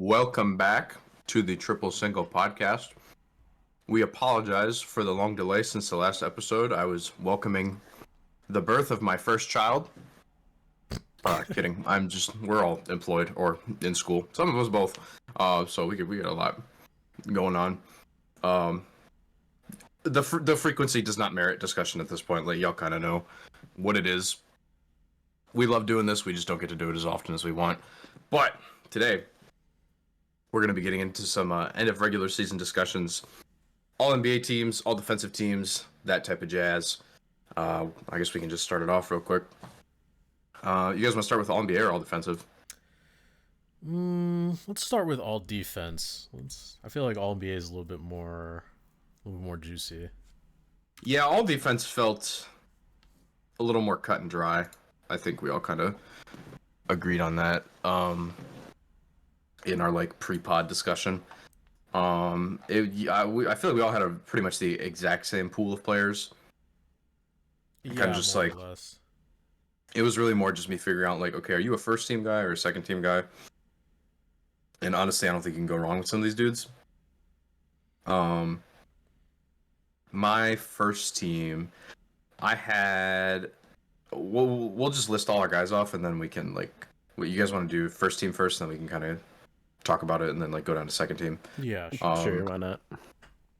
Welcome back to the Triple Single podcast. We apologize for the long delay since the last episode. I was welcoming the birth of my first child. Kidding. We're all employed or in school. Some of us both. So we got a lot going on. The frequency does not merit discussion at this point. Like, y'all kind of know what it is. We love doing this. We just don't get to do it as often as we want. But today, we're going to be getting into some end of regular season discussions. All NBA teams, all defensive teams, that type of jazz. I guess we can just start it off real quick. You guys want to start with all NBA or all defensive? Let's start with all defense. I feel like all NBA is a little bit more juicy. Yeah, all defense felt a little more cut and dry. I think we all kind of agreed on that in our like pre-pod discussion. I feel like we all had pretty much the exact same pool of players. Yeah, kind of just more like or less. It was really more just me figuring out like, okay, are you a first team guy or a second team guy? And honestly, I don't think you can go wrong with some of these dudes. My first team, I had. We'll just list all our guys off, and then we can like, what you guys want to do first team first, and then we can kind of talk about it, and then like go down to second team. Yeah, Sure, why not?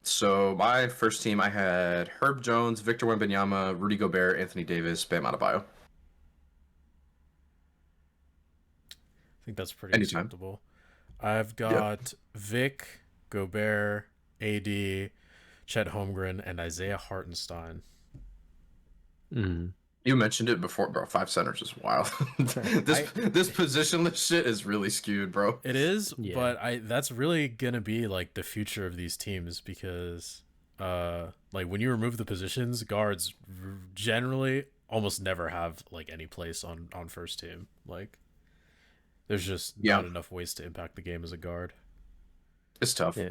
So my first team, I had Herb Jones, Victor Wembanyama, Rudy Gobert, Anthony Davis, Bam Adebayo. I think that's pretty Anytime. acceptable. I've got Vic, Gobert, AD, Chet Holmgren, and Isaiah Hartenstein. You mentioned it before, bro. 5 centers is wild. This positionless shit is really skewed, bro. It is, Yeah. but that's really gonna be like the future of these teams because, like when you remove the positions, guards generally almost never have like any place on first team. Like, there's just not enough ways to impact the game as a guard. It's tough. Yeah.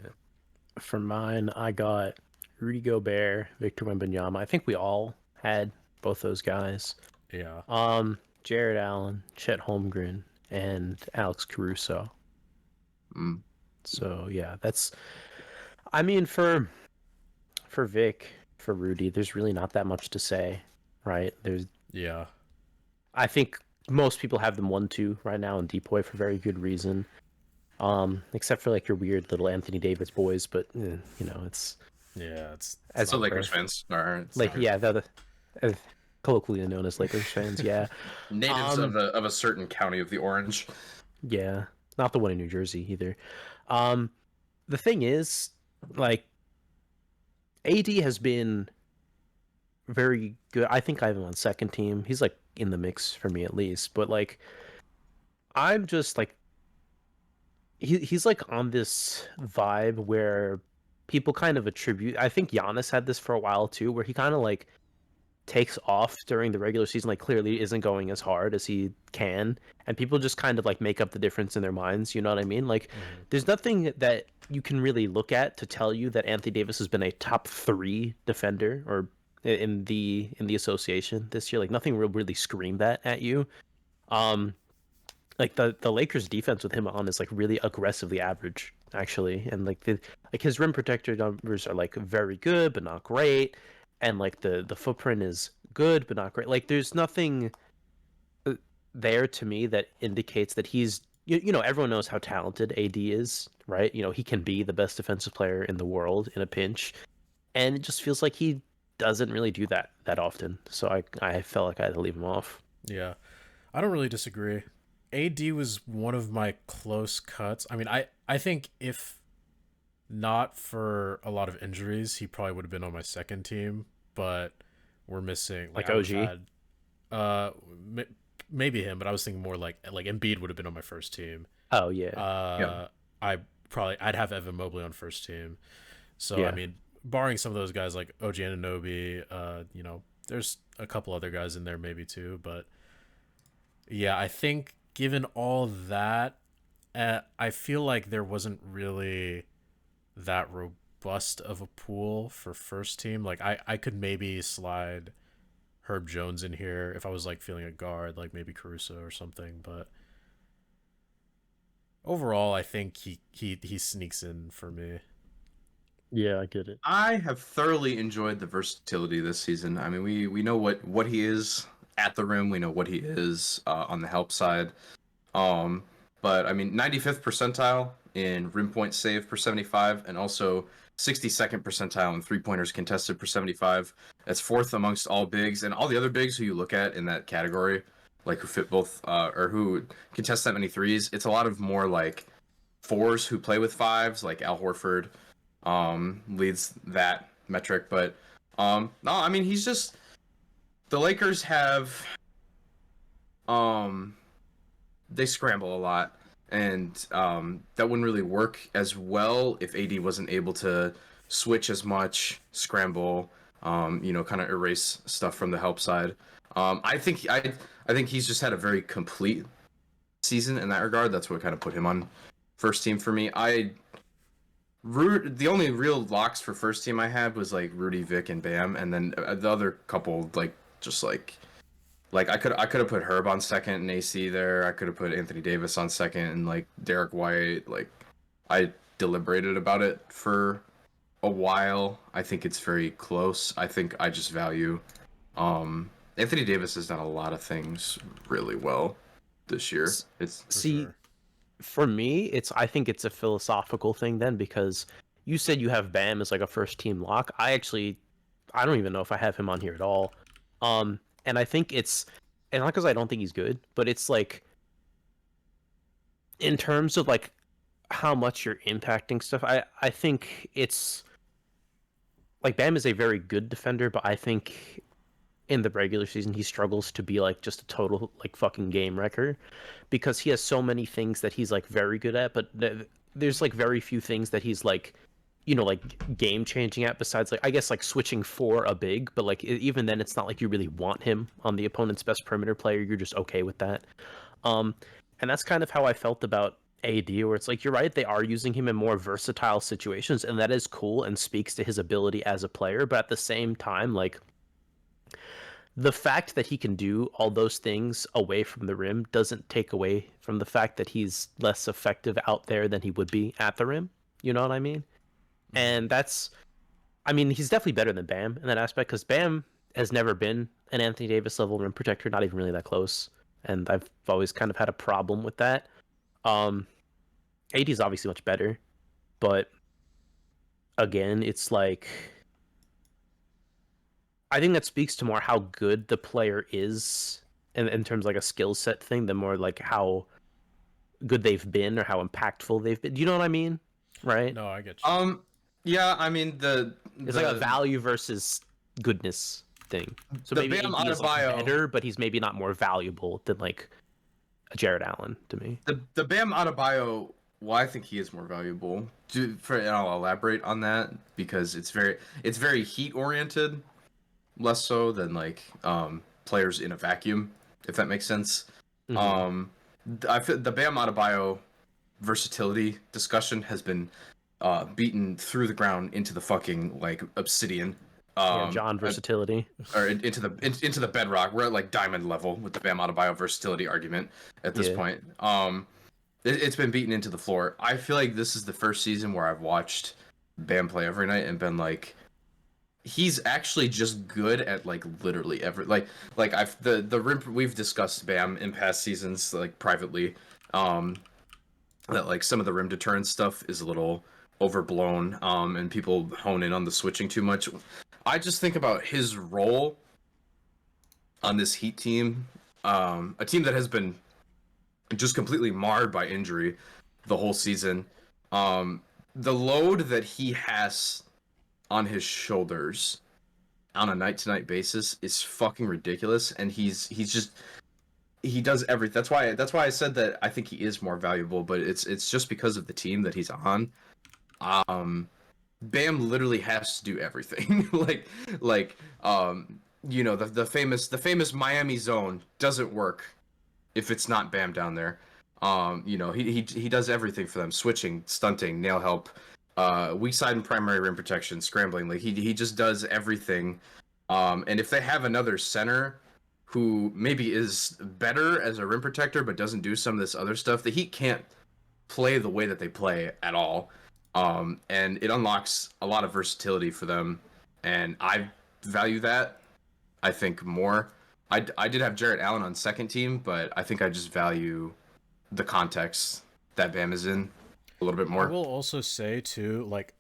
For mine, I got Rudy Gobert, Victor Wembanyama. I think we all had both those guys. Yeah. Jared Allen, Chet Holmgren, and Alex Caruso. So yeah, that's. I mean, for Vic, for Rudy, there's really not that much to say, right? Yeah. I think most people have them 1-2 right now in Depoy for very good reason. Except for like your weird little Anthony Davis boys, but you know, it's it's as So Lakers fans are the colloquially known as Lakers fans, yeah. natives of a certain county of the Orange. Yeah, not the one in New Jersey either. The thing is, like, AD has been very good. I think I have him on second team. He's like in the mix for me at least. But like, I'm just like, he's like on this vibe where people kind of attribute. I think Giannis had this for a while too, where he kind of like takes off during the regular season, like clearly isn't going as hard as he can, and people just kind of like make up the difference in their minds. You know what I mean? Like, there's nothing that you can really look at to tell you that Anthony Davis has been a top 3 defender or in the association this year. Like, nothing will really scream that at you. Like the Lakers defense with him on is like really aggressively average actually, and like his rim protector numbers are like very good but not great, and like the footprint is good but not great. Like, there's nothing there to me that indicates that he's you know, everyone knows how talented AD is, right? You know, he can be the best defensive player in the world in a pinch, and it just feels like he doesn't really do that often. So I felt like I had to leave him off. Yeah. I don't really disagree. AD was one of my close cuts. I mean, I think if not for a lot of injuries, he probably would have been on my second team, but we're missing Like I would OG? have had, maybe him, but I was thinking more like Embiid would have been on my first team. Oh yeah. I'd have Evan Mobley on first team. So Yeah. I mean, barring some of those guys like OG Anunoby, you know, there's a couple other guys in there maybe too, but yeah, I think given all that, I feel like there wasn't really that robust of a pool for first team. Like, I could maybe slide Herb Jones in here if I was like feeling a guard, like maybe Caruso or something, but overall, I think he sneaks in for me. Yeah, I get it. I have thoroughly enjoyed the versatility this season. I mean, we know what he is at the rim. We know what he is on the help side. Um, but I mean, 95th percentile in rim point save per 75, and also 62nd percentile in three pointers contested per 75. That's fourth amongst all bigs, and all the other bigs who you look at in that category, like who fit both or who contest that many threes. It's a lot of more like fours who play with fives, like Al Horford leads that metric. But no, I mean, he's just, the Lakers have they scramble a lot, and that wouldn't really work as well if AD wasn't able to switch as much, scramble, kind of erase stuff from the help side. I think he's just had a very complete season in that regard. That's what kind of put him on first team for me. The only real locks for first team I had was like Rudy, Vic, and Bam, and then the other couple like I could have put Herb on second and AC there. I could have put Anthony Davis on second and like Derek White. Like I deliberated about it for a while. I think it's very close. I think I just value Anthony Davis has done a lot of things really well this year. It's See, sure. for me, I think it's a philosophical thing then, because you said you have Bam as like a first team lock. I don't even know if I have him on here at all. And I think and not because I don't think he's good, but it's like in terms of like how much you're impacting stuff. I think it's like Bam is a very good defender, but I think in the regular season he struggles to be like just a total like fucking game wrecker, because he has so many things that he's like very good at, but there's like very few things that he's like, like game changing at, besides like I guess like switching for a big, but like even then it's not like you really want him on the opponent's best perimeter player. You're just okay with that. And that's kind of how I felt about AD, where it's like you're right, they are using him in more versatile situations, and that is cool and speaks to his ability as a player. But at the same time, like the fact that he can do all those things away from the rim doesn't take away from the fact that he's less effective out there than he would be at the rim. You know what I mean? And I mean, he's definitely better than Bam in that aspect, because Bam has never been an Anthony Davis level rim protector, not even really that close. And I've always kind of had a problem with that. AD is obviously much better, but again, it's like, I think that speaks to more how good the player is in terms of like a skill set thing, than more like how good they've been or how impactful they've been. Do you know what I mean? Right? No, I get you. yeah, I mean It's like a value versus goodness thing. So the maybe Bam AD is like Adebayo- better, but he's maybe not more valuable than like a Jared Allen to me. the Bam Adebayo. Well, I think he is more valuable. And I'll elaborate on that because it's very heat oriented, less so than like players in a vacuum, if that makes sense. Mhm. I feel the Bam Adebayo versatility discussion has been beaten through the ground into the fucking like obsidian. Yeah, John versatility. Or into the bedrock. We're at like diamond level with the Bam Adebayo versatility argument at this Yeah. point. It's been beaten into the floor. I feel like this is the first season where I've watched Bam play every night and been like, he's actually just good at like literally every I've the rim. We've discussed Bam in past seasons like privately. That like some of the rim deterrence stuff is a little overblown. And people hone in on the switching too much. I just think about his role on this Heat team, a team that has been just completely marred by injury the whole season. The load that he has on his shoulders on a night-to-night basis is fucking ridiculous, and he does everything. That's why I said that I think he is more valuable, but it's just because of the team that he's on. Bam literally has to do everything. The famous Miami zone doesn't work if it's not Bam down there. He does everything for them: switching, stunting, nail help, weak side and primary rim protection, scrambling. Like he just does everything. And if they have another center who maybe is better as a rim protector but doesn't do some of this other stuff, the Heat can't play the way that they play at all. And it unlocks a lot of versatility for them, and I value that, I think, more. I did have Jarrett Allen on second team, but I think I just value the context that Bam is in a little bit I more. will also say too, like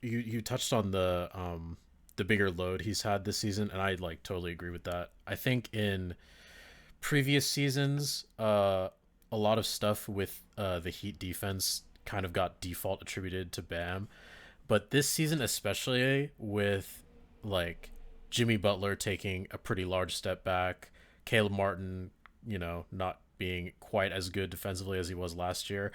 you touched on the bigger load he's had this season, and I like totally agree with that. I think in previous seasons, a lot of stuff with the Heat defense kind of got default attributed to Bam, but this season especially with like Jimmy Butler taking a pretty large step back, Caleb Martin, not being quite as good defensively as he was last year.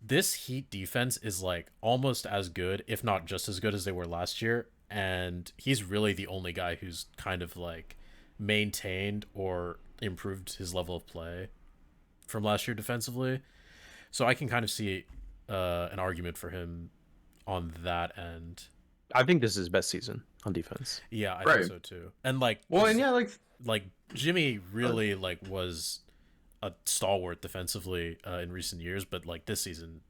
This Heat defense is like almost as good, if not just as good as they were last year, and he's really the only guy who's kind of like maintained or improved his level of play from last year defensively. So I can kind of see an argument for him on that end. I think this is his best season on defense. Yeah, I Right. think so too. And like, Well, and yeah, like like Jimmy really like was a stalwart defensively in recent years, but like this season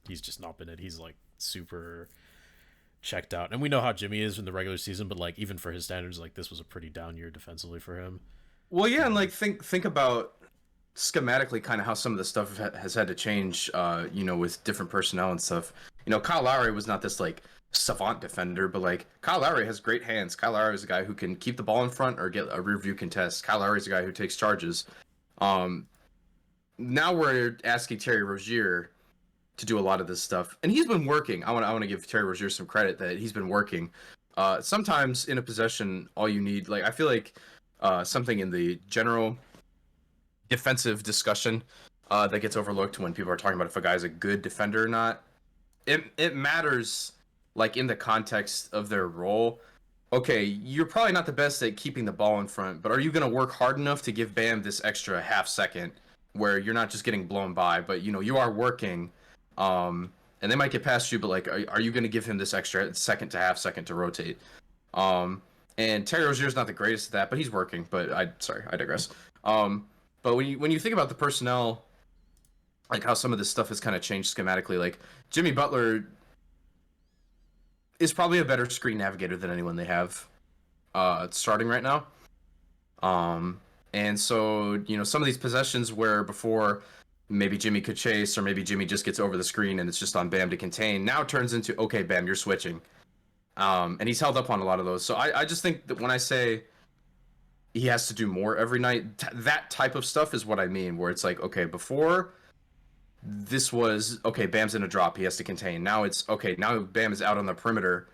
he's just not been it. He's like super checked out, and we know how Jimmy is in the regular season, but like even for his standards, like this was a pretty down year defensively for him. well, yeah, and like think about schematically kind of how some of the stuff has had to change, with different personnel and stuff. Kyle Lowry was not this like savant defender, but like Kyle Lowry has great hands. Kyle Lowry is a guy who can keep the ball in front or get a rear view contest. Kyle Lowry is a guy who takes charges. Now we're asking Terry Rozier to do a lot of this stuff, and he's been working. I want to give Terry Rozier some credit that he's been working. Sometimes in a possession, all you need, like I feel like something in the general defensive discussion that gets overlooked when people are talking about if a guy's a good defender or not. It matters, like in the context of their role. Okay, you're probably not the best at keeping the ball in front, but are you going to work hard enough to give Bam this extra half second where you're not just getting blown by, but you are working, and they might get past you, but like, are you going to give him this extra second to half second to rotate? And Terry Rozier's not the greatest at that, but he's working. But I digress. But when you think about the personnel, like how some of this stuff has kind of changed schematically, like Jimmy Butler is probably a better screen navigator than anyone they have starting right now. And so, some of these possessions where before maybe Jimmy could chase or maybe Jimmy just gets over the screen and it's just on Bam to contain, now turns into, okay, Bam, you're switching. And he's held up on a lot of those. So I just think that when I say he has to do more every night, that type of stuff is what I mean, where it's like, okay, before this was, okay, Bam's in a drop, he has to contain. Now it's, okay, now Bam is out on the perimeter,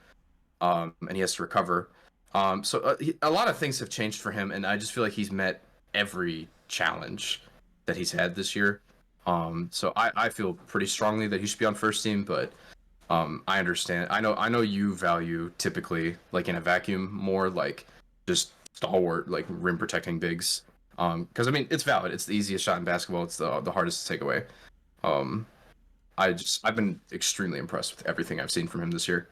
and he has to recover. So a lot of things have changed for him, and I just feel like he's met every challenge that he's had this year. So I feel pretty strongly that he should be on first team, but I understand. I know you value typically, like in a vacuum, more like just stalwart, like rim protecting bigs. Because I mean, it's valid. It's the easiest shot in basketball. It's the hardest to take away. I've been extremely impressed with everything I've seen from him this year.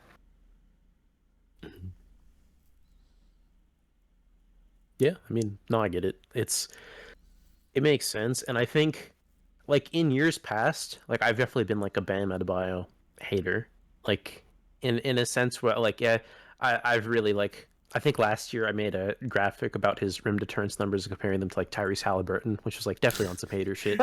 Yeah, I mean, no, I get it. It makes sense, and I think, like in years past, like I've definitely been like a Bam Adebayo hater, like in a sense where like yeah, I've really like I think last year I made a graphic about his rim deterrence numbers and comparing them to like Tyrese Halliburton, which was like definitely on some hater shit.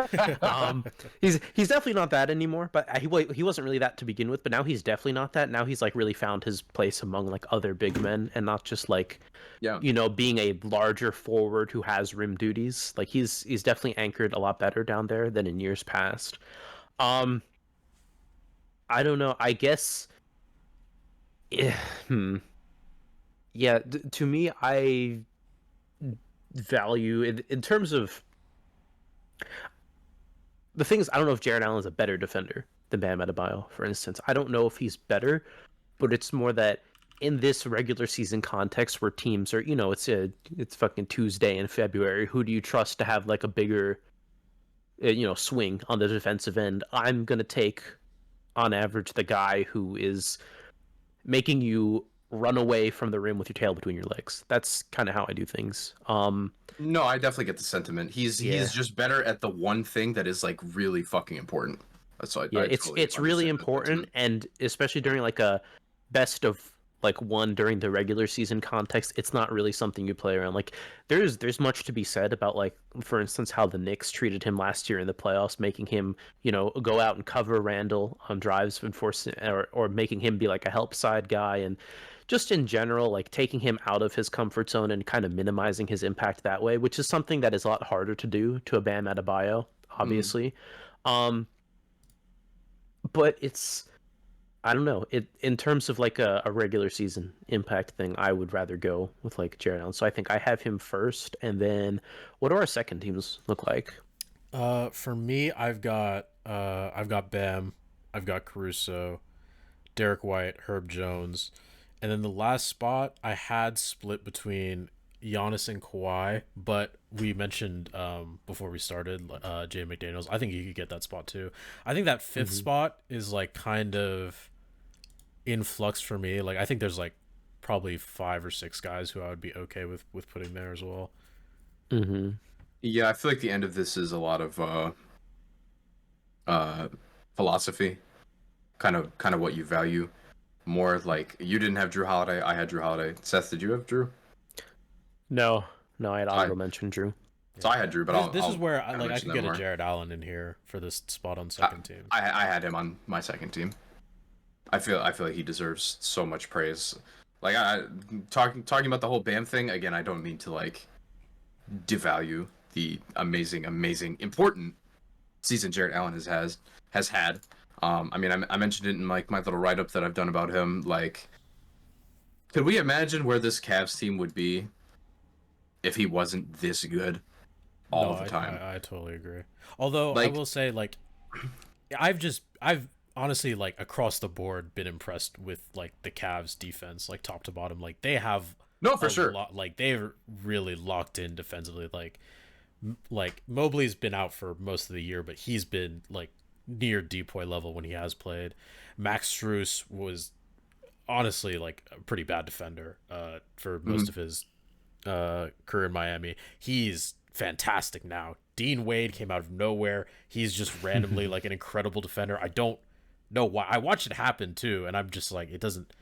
He's definitely not that anymore, but he wasn't really that to begin with. But now he's definitely not that. Now he's like really found his place among like other big men and not just like Yeah. being a larger forward who has rim duties. Like he's definitely anchored a lot better down there than in years past. I don't know. I guess. Yeah, yeah, to me, I value in terms of the things. I don't know if Jared Allen is a better defender than Bam Adebayo, for instance. I don't know if he's better, but it's more that in this regular season context where teams are, it's fucking Tuesday in February. Who do you trust to have like a bigger, swing on the defensive end? I'm gonna take, on average, the guy who is making you run away from the rim with your tail between your legs. That's kind of how I do things. No, I definitely get the sentiment. He's Yeah. just better at the one thing that is like really fucking important. So I Yeah, I it's totally it's really understand that important, sentiment. and especially during like a best of like one during the regular season context, it's not really something you play around. Like there's much to be said about like for instance how the Knicks treated him last year in the playoffs, making him go out and cover Randall on drives and force or making him be like a help side guy and just in general like taking him out of his comfort zone and kind of minimizing his impact that way, which is something that is a lot harder to do to a Bam Adebayo, Mm. obviously. Um, but it's I don't know. It in terms of like a regular season impact thing, I would rather go with like Jared Allen. So I think I have him first, and then what do our second teams look like? For me, I've got Bam, I've got Caruso, Derek White, Herb Jones, and then the last spot I had split between Giannis and Kawhi, but we mentioned before we started Jay McDaniels. I think he could get that spot too. I think that fifth Hmm. spot is like kind of in flux for me. Like I think there's like probably 5 or 6 guys who I would be okay with putting there as well. Hmm. Yeah, I feel like the end of this is a lot of uh philosophy, kind of what you value more. Like you didn't have Drew Holiday, I had Drew Holiday. Seth, did you have Drew? No, no, I had I honorable mention Drew. so Yeah. I had Drew, but This I'll this is I'll where I kind of like I mention could that get a more. Jared Allen in here for this spot on I, second team. I had him on my second team. I feel like he deserves so much praise. Like talking about the whole Bam thing again. I don't mean to like devalue the amazing, important season Jared Allen has had. I mean, I mentioned it in like my little write up that I've done about him. Like, could we imagine where this Cavs team would be if he wasn't this good No, all the time? I totally agree. Although I Like, will say like I've honestly like across the board been impressed with like the Cavs defense like top to bottom. Like they have no, a for sure. lot like they're really locked in defensively. Like Mobley's been out for most of the year, but he's been like near Depoy level when he has played. Max Strus was honestly like a pretty bad defender for most Mhm. of his career in Miami. He's fantastic now. Dean Wade came out of nowhere. He's just randomly like an incredible defender. I don't know why. I watched it happen too, and I'm just like, it doesn't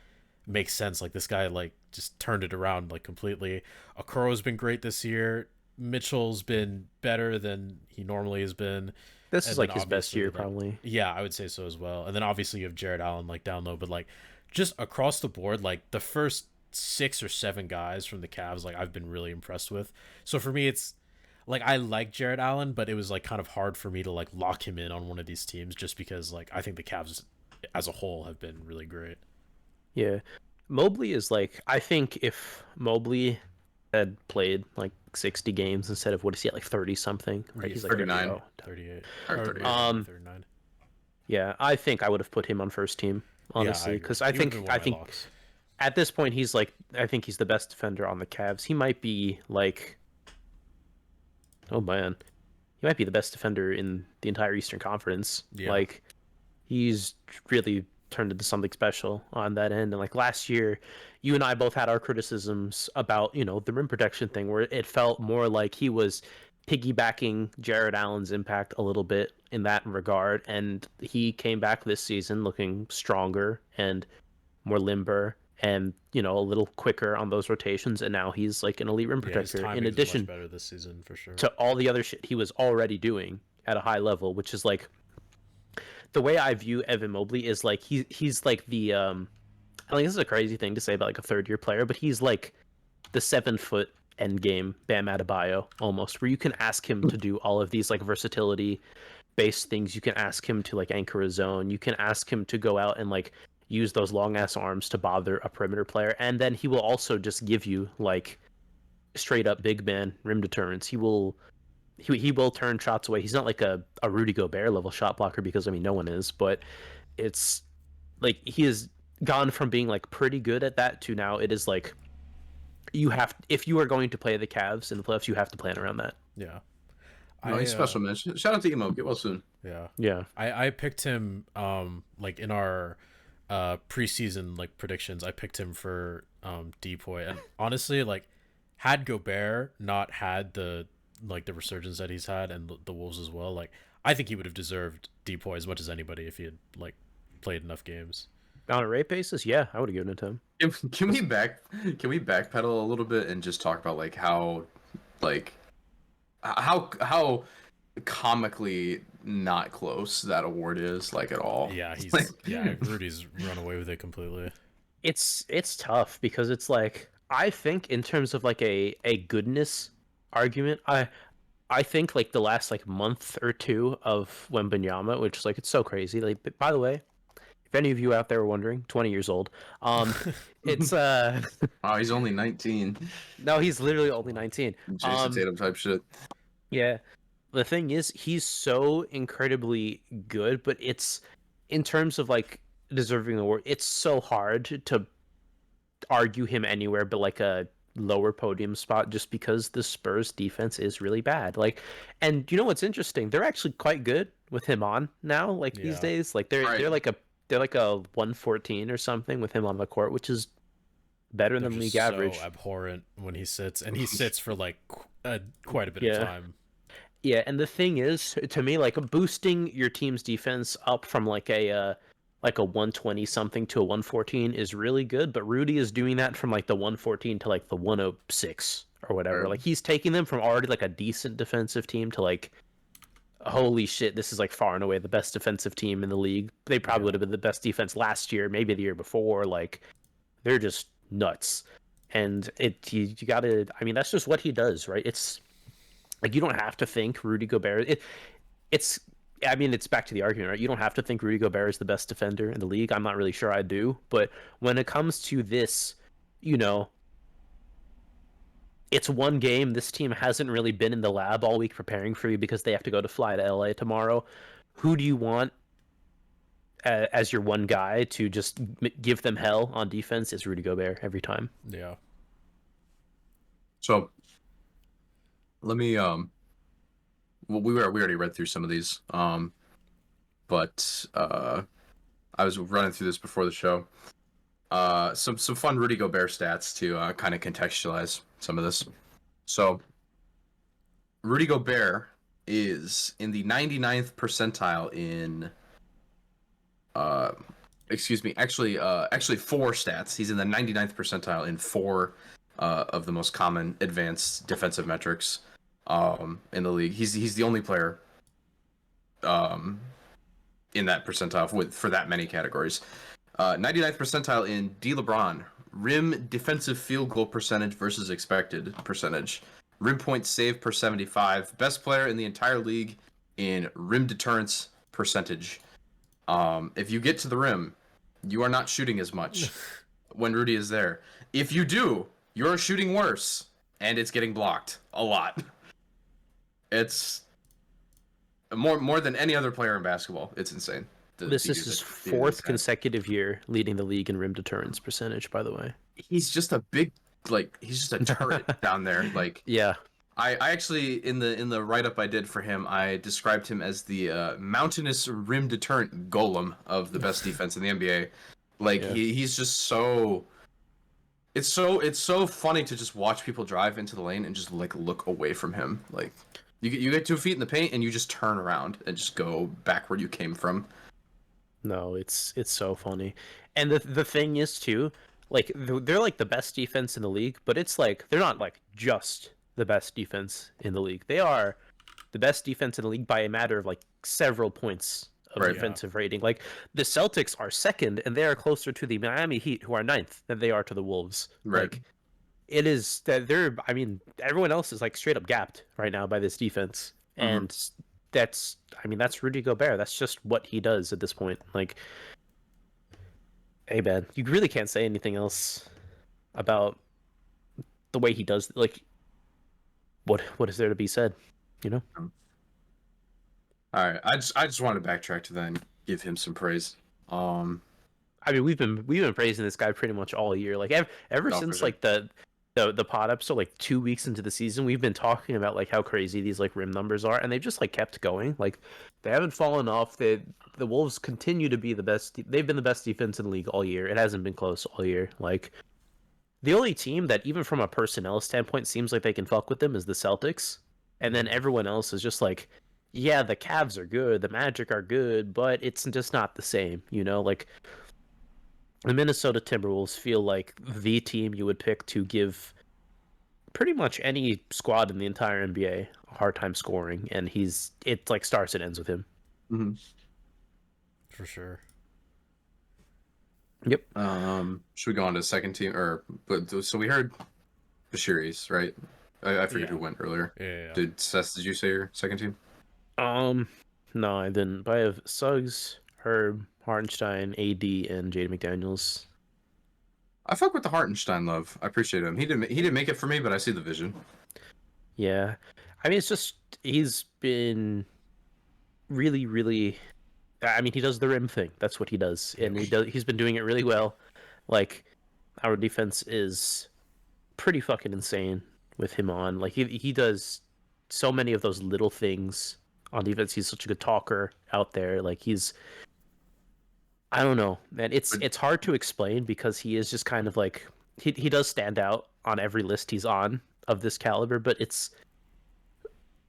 make sense. Like this guy like just turned it around like completely. Okoro's been great this year. Mitchell's been better than he normally has been. This is And then like his best obviously year, like probably. yeah, I would say so as well. And then obviously you have Jared Allen like down low, but like just across the board, like the first 6 or 7 guys from the Cavs, like I've been really impressed with. So for me, it's like I like Jared Allen, but it was like kind of hard for me to like lock him in on one of these teams just because like I think the Cavs as a whole have been really great. Yeah, Mobley is like I think if Mobley had played like 60 games instead of what is he at like 30 something, right? Yeah, He's like 39 oh, 38 or or 38. yeah, um 39. yeah, I think I would have put him on first team Yeah, I honestly agree. because He would have been one I of my think locks. at this point he's like I think he's the best defender on the Cavs. He might be like oh man, he might be the best defender in the entire Eastern Conference. Yeah. Like he's really turned into something special on that end. And like last year, you and I both had our criticisms about, the rim protection thing where it felt more like he was piggybacking Jared Allen's impact a little bit in that regard. And he came back this season looking stronger and more limber and, a little quicker on those rotations. And now he's like an elite rim Yeah, his protector in timing is much addition better this season for sure. to all the other shit he was already doing at a high level, which is like the way I view Evan Mobley is like he's like the I think this is a crazy thing to say about like a third year player, but he's like the 7 foot end game Bam Adebayo almost, where you can ask him to do all of these like versatility based things. You can ask him to like anchor a zone. You can ask him to go out and like use those long ass arms to bother a perimeter player, and then he will also just give you like straight up big man rim deterrence. He will turn shots away. He's not like a Rudy Gobert level shot blocker because I mean no one is, but it's like he has gone from being like pretty good at that to now it is like you have if you are going to play the Cavs in the playoffs, you have to plan around that. Yeah. No, I he's special, man. Shout out to Emo. Get well soon. yeah. Yeah. I picked him like in our preseason like predictions. I picked him for Depoy, and honestly like had Gobert not had the like the resurgence that he's had and the Wolves as well, like I think he would have deserved DPOY as much as anybody if he had like played enough games. On a rate basis, yeah, I would have given it to him. Can we backpedal a little bit and just talk about like like how comically not close that award is, like, at all. Yeah, he's Like, Rudy's run away with it completely. It's tough because it's like I think in terms of like a goodness argument, I think like the last like month or two of Wembanyama, which is like it's so crazy. Like by the way, if any of you out there are wondering, 20 years old. It's oh, he's only 19. no, he's literally only 19. Jason Tatum type shit. Yeah. The thing is, he's so incredibly good, but it's in terms of like deserving the award, it's so hard to argue him anywhere but like a lower podium spot just because the Spurs defense is really bad. Like, and you know what's interesting? They're actually quite good with him on now, like these Yeah. days. Like they're Right. they're like a 114 or something with him on the court, which is better They're than just league average. so abhorrent when he sits, and he sits for like quite a bit Yeah. of time. Yeah, and the thing is, to me, like boosting your team's defense up from like a 120 something to a 114 is really good, but Rudy is doing that from like the 114 to like the 106 or whatever. Right. Like he's taking them from already like a decent defensive team to like holy shit, this is like far and away the best defensive team in the league. They probably Yeah. would have been the best defense last year, maybe the year before. Like they're just nuts. And you gotta, I mean, that's just what he does, right? It's like you don't have to think Rudy Gobert. It's I mean, it's back to the argument, right? You don't have to think Rudy Gobert is the best defender in the league. I'm not really sure I do, but when it comes to this, you know, it's one game. This team hasn't really been in the lab all week preparing for you because they have to go to fly to LA tomorrow. Who do you want as your one guy to just give them hell on defense? Is Rudy Gobert every time. Yeah. So let me well, we already read through some of these, but I was running through this before the show. Some fun Rudy Gobert stats to kind of contextualize some of this. So Rudy Gobert is in the 99th percentile in actually four stats. He's in the 99th percentile in four of the most common advanced defensive metrics in the league. He's the only player in that percentile for that many categories. 99th percentile in D. LeBron, rim defensive field goal percentage versus expected percentage, rim point save per 75, best player in the entire league in rim deterrence percentage. If you get to the rim, you are not shooting as much when Rudy is there. If you do, you're shooting worse, and it's getting blocked a lot. It's more than any other player in basketball. It's insane. This is his fourth consecutive year leading the league in rim deterrence percentage, by the way. He's just a big, like, he's just a turret down there. Like, Yeah. I actually in the write up I did for him, I described him as the mountainous rim deterrent golem of the best defense in the NBA. Like, Yeah. he's just so. It's so funny to just watch people drive into the lane and just like look away from him. Like, you get 2 feet in the paint and you just turn around and just go back where you came from. No, it's so funny. And the thing is too, like they're like the best defense in the league, but it's like they're not like just the best defense in the league. They are the best defense in the league by a matter of like several points of Right. defensive rating. Like the Celtics are second and they are closer to the Miami Heat who are ninth than they are to the Wolves. Right. Like it is that they're I mean, everyone else is like straight up gapped right now by this defense. Mhm. And that's Rudy Gobert. That's just what he does at this point. Like, hey man, you really can't say anything else about the way he does. Like, what is there to be said? You know? All right, I just wanted to backtrack to then give him some praise. I mean, we've been praising this guy pretty much all year. Like ever No, for since sure. like the pod episode, like 2 weeks into the season, we've been talking about like how crazy these like rim numbers are, and they've just like kept going. Like they haven't fallen off. The Wolves continue to be the best. They've been the best defense in the league all year. It hasn't been close all year. Like the only team that even from a personnel standpoint seems like they can fuck with them is the Celtics, and then everyone else is just like yeah, the Cavs are good, the Magic are good, but it's just not the same, you know? Like the Minnesota Timberwolves feel like the team you would pick to give pretty much any squad in the entire NBA a hard time scoring, and it like starts and ends with him. Mm-hmm. For sure. Yep. Should we go on to the second team, so we heard Bashiris, right? I forget Yeah. who went earlier. Yeah. Did Seth? Did you say your second team? No, I didn't. But I have Suggs, Herb, Hartenstein, AD, and Jaden McDaniels. I fuck with the Hartenstein love. I appreciate him. He didn't make it for me, but I see the vision. Yeah, I mean, it's just he's been really, really. I mean, he does the rim thing. That's what he does, and he's been doing it really well. Like, our defense is pretty fucking insane with him on. Like, he does so many of those little things on defense. He's such a good talker out there. Like, I don't know, man. It's hard to explain because he is just kind of like he does stand out on every list he's on of this caliber, but it's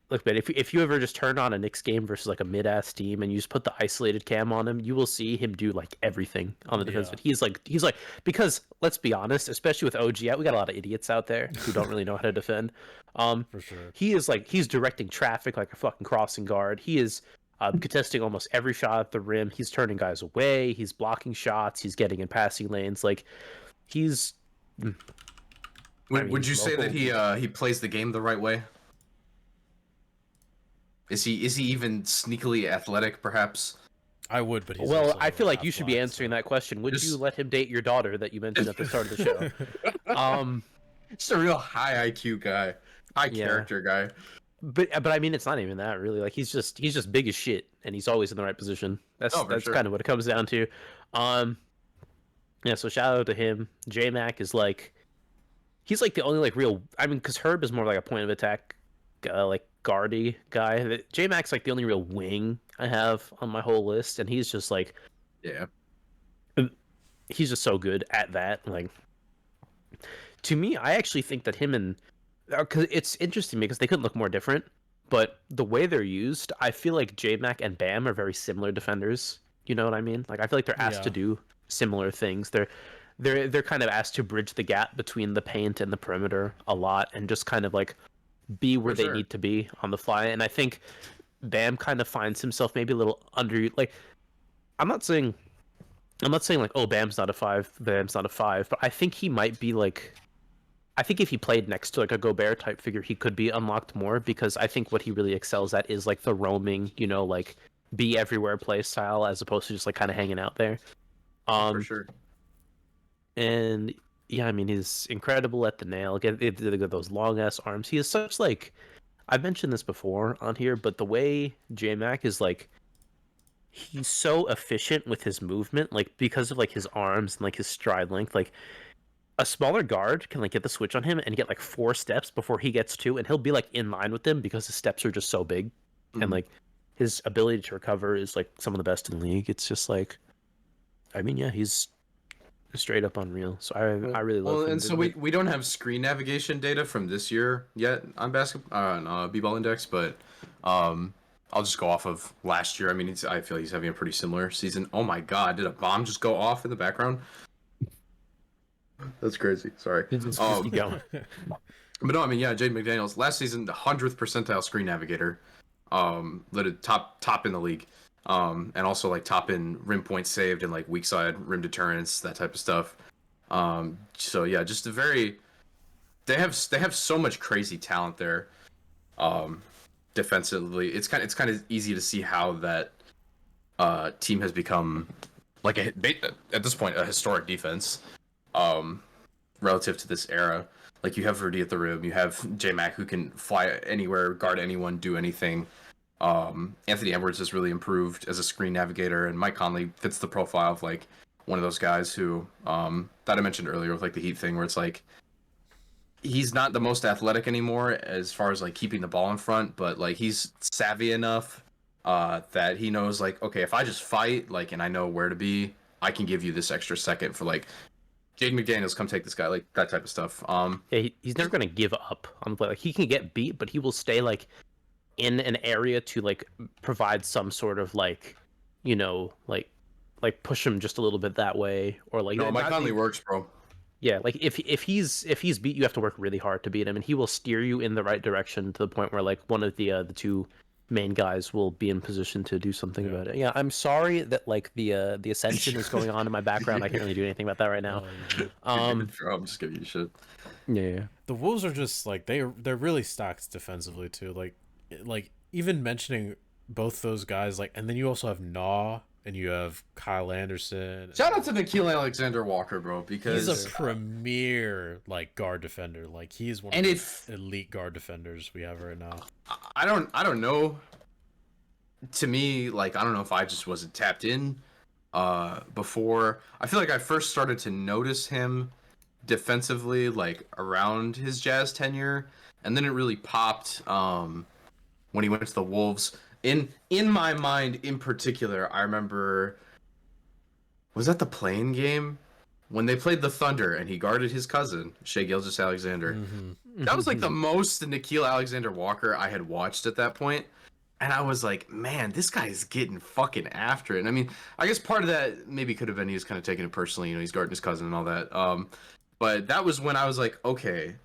look, man, if you ever just turn on a Knicks game versus like a mid-ass team and you just put the isolated cam on him, you will see him do like everything on the defense. Yeah. But he's like because let's be honest, especially with OG out, we got a lot of idiots out there who don't really know how to defend. For sure. He is like he's directing traffic like a fucking crossing guard. He is contesting almost every shot at the rim. He's turning guys away. He's blocking shots. He's getting in passing lanes. Like he's. Would you say that he plays the game the right way? Is he even sneakily athletic, perhaps? I would, but he's Well, also I feel like you half should be black, answering so- that question. Would Just- you let him date your daughter that you mentioned at the start of the show? Just a real high IQ guy, high Yeah. character guy. But I mean, it's not even that really. Like he's just big as shit, and he's always in the right position. That's Oh, for sure. kind of what it comes down to. Yeah. So shout out to him. J Mac is like, he's like the only like real. I mean, because Herb is more like a point of attack, like guardy guy. J Mac's like the only real wing I have on my whole list, and he's just like Yeah. he's just so good at that. Like to me, I actually think that him and because it's interesting because they couldn't look more different, but the way they're used, I feel like J-Mac and Bam are very similar defenders. You know what I mean? Like I feel like they're asked to Yeah. do similar things. They're kind of asked to bridge the gap between the paint and the perimeter a lot, and just kind of like be where For they sure. need to be on the fly. And I think Bam kind of finds himself maybe a little under. Like I'm not saying like, oh, Bam's not a 5, Bam's not a 5, but I think he might be like, I think if he played next to like a Gobert type figure, he could be unlocked more, because I think what he really excels at is like the roaming, you know, like be everywhere play style, as opposed to just like kind of hanging out there. For sure. And yeah, I mean, he's incredible at the nail. Get those long ass arms. He is such like, I've mentioned this before on here, but the way J Mac is like, he's so efficient with his movement, like because of like his arms and like his stride length. Like a smaller guard can like get the switch on him and get like 4 steps before he gets 2, and he'll be like in line with them because his steps are just so big, Mhm. and like his ability to recover is like some of the best in the league. It's just like, I mean, yeah, he's straight up unreal. So I really love Well, him. and so we don't have screen navigation data from this year yet on basketball on B-ball index, but I'll just go off of last year. I mean, I feel he's having a pretty similar season. Oh my god, did a bomb just go off in the background? That's crazy. Sorry. Just Um, keep going. But no, I mean, yeah, Jaden McDaniels last season, the 100th percentile screen navigator, led it top in the league, and also like top in rim points saved and like weak side rim deterrence, that type of stuff. So yeah, just a very, they have so much crazy talent there, defensively. It's kind of easy to see how that team has become like at this point a historic defense, relative to this era. Like you have Rudy at the rim, you have J Mac who can fly anywhere, guard anyone, do anything. Anthony Edwards has really improved as a screen navigator, and Mike Conley fits the profile of like one of those guys who that I mentioned earlier with like the Heat thing, where it's like he's not the most athletic anymore as far as like keeping the ball in front, but like he's savvy enough that he knows like, okay, if I just fight like and I know where to be, I can give you this extra second for like Jaden McDaniels, come take this guy, like that type of stuff. Yeah, he's never gonna give up on the play. Like he can get beat, but he will stay like in an area to like provide some sort of like, you know, like push him just a little bit that way, or like No, Mike not- Conley works, bro. yeah, like if he's beat, you have to work really hard to beat him, and he will steer you in the right direction to the point where like one of the two main guys will be in position to do something about it. Yeah, I'm sorry that like the ascension is going on in my background. I can't really do anything about that right now. I'm just giving you shit. Yeah. The Wolves are just like they're really stacked defensively too. Like even mentioning both those guys, like, and then you also have Naw and you have Kyle Anderson. Shout out to Nikhil Alexander Walker, bro, because He's a premier like guard defender. Like he's one And of if- the elite guard defenders we have right now. I don't know. To me, like, I don't know if I just wasn't tapped in before. I feel like I first started to notice him defensively like around his Jazz tenure, and then it really popped when he went to the Wolves. In my mind in particular, I remember, was that the playing game when they played the Thunder and he guarded his cousin Shai Gilgeous-Alexander. That was like the most Nikhil Alexander Walker I had watched at that point. And I was like, man, this guy's getting fucking after it. And I mean, I guess part of that maybe could have been he was kind of taking it personally, you know, he's guarding his cousin and all that. But that was when I was like, okay,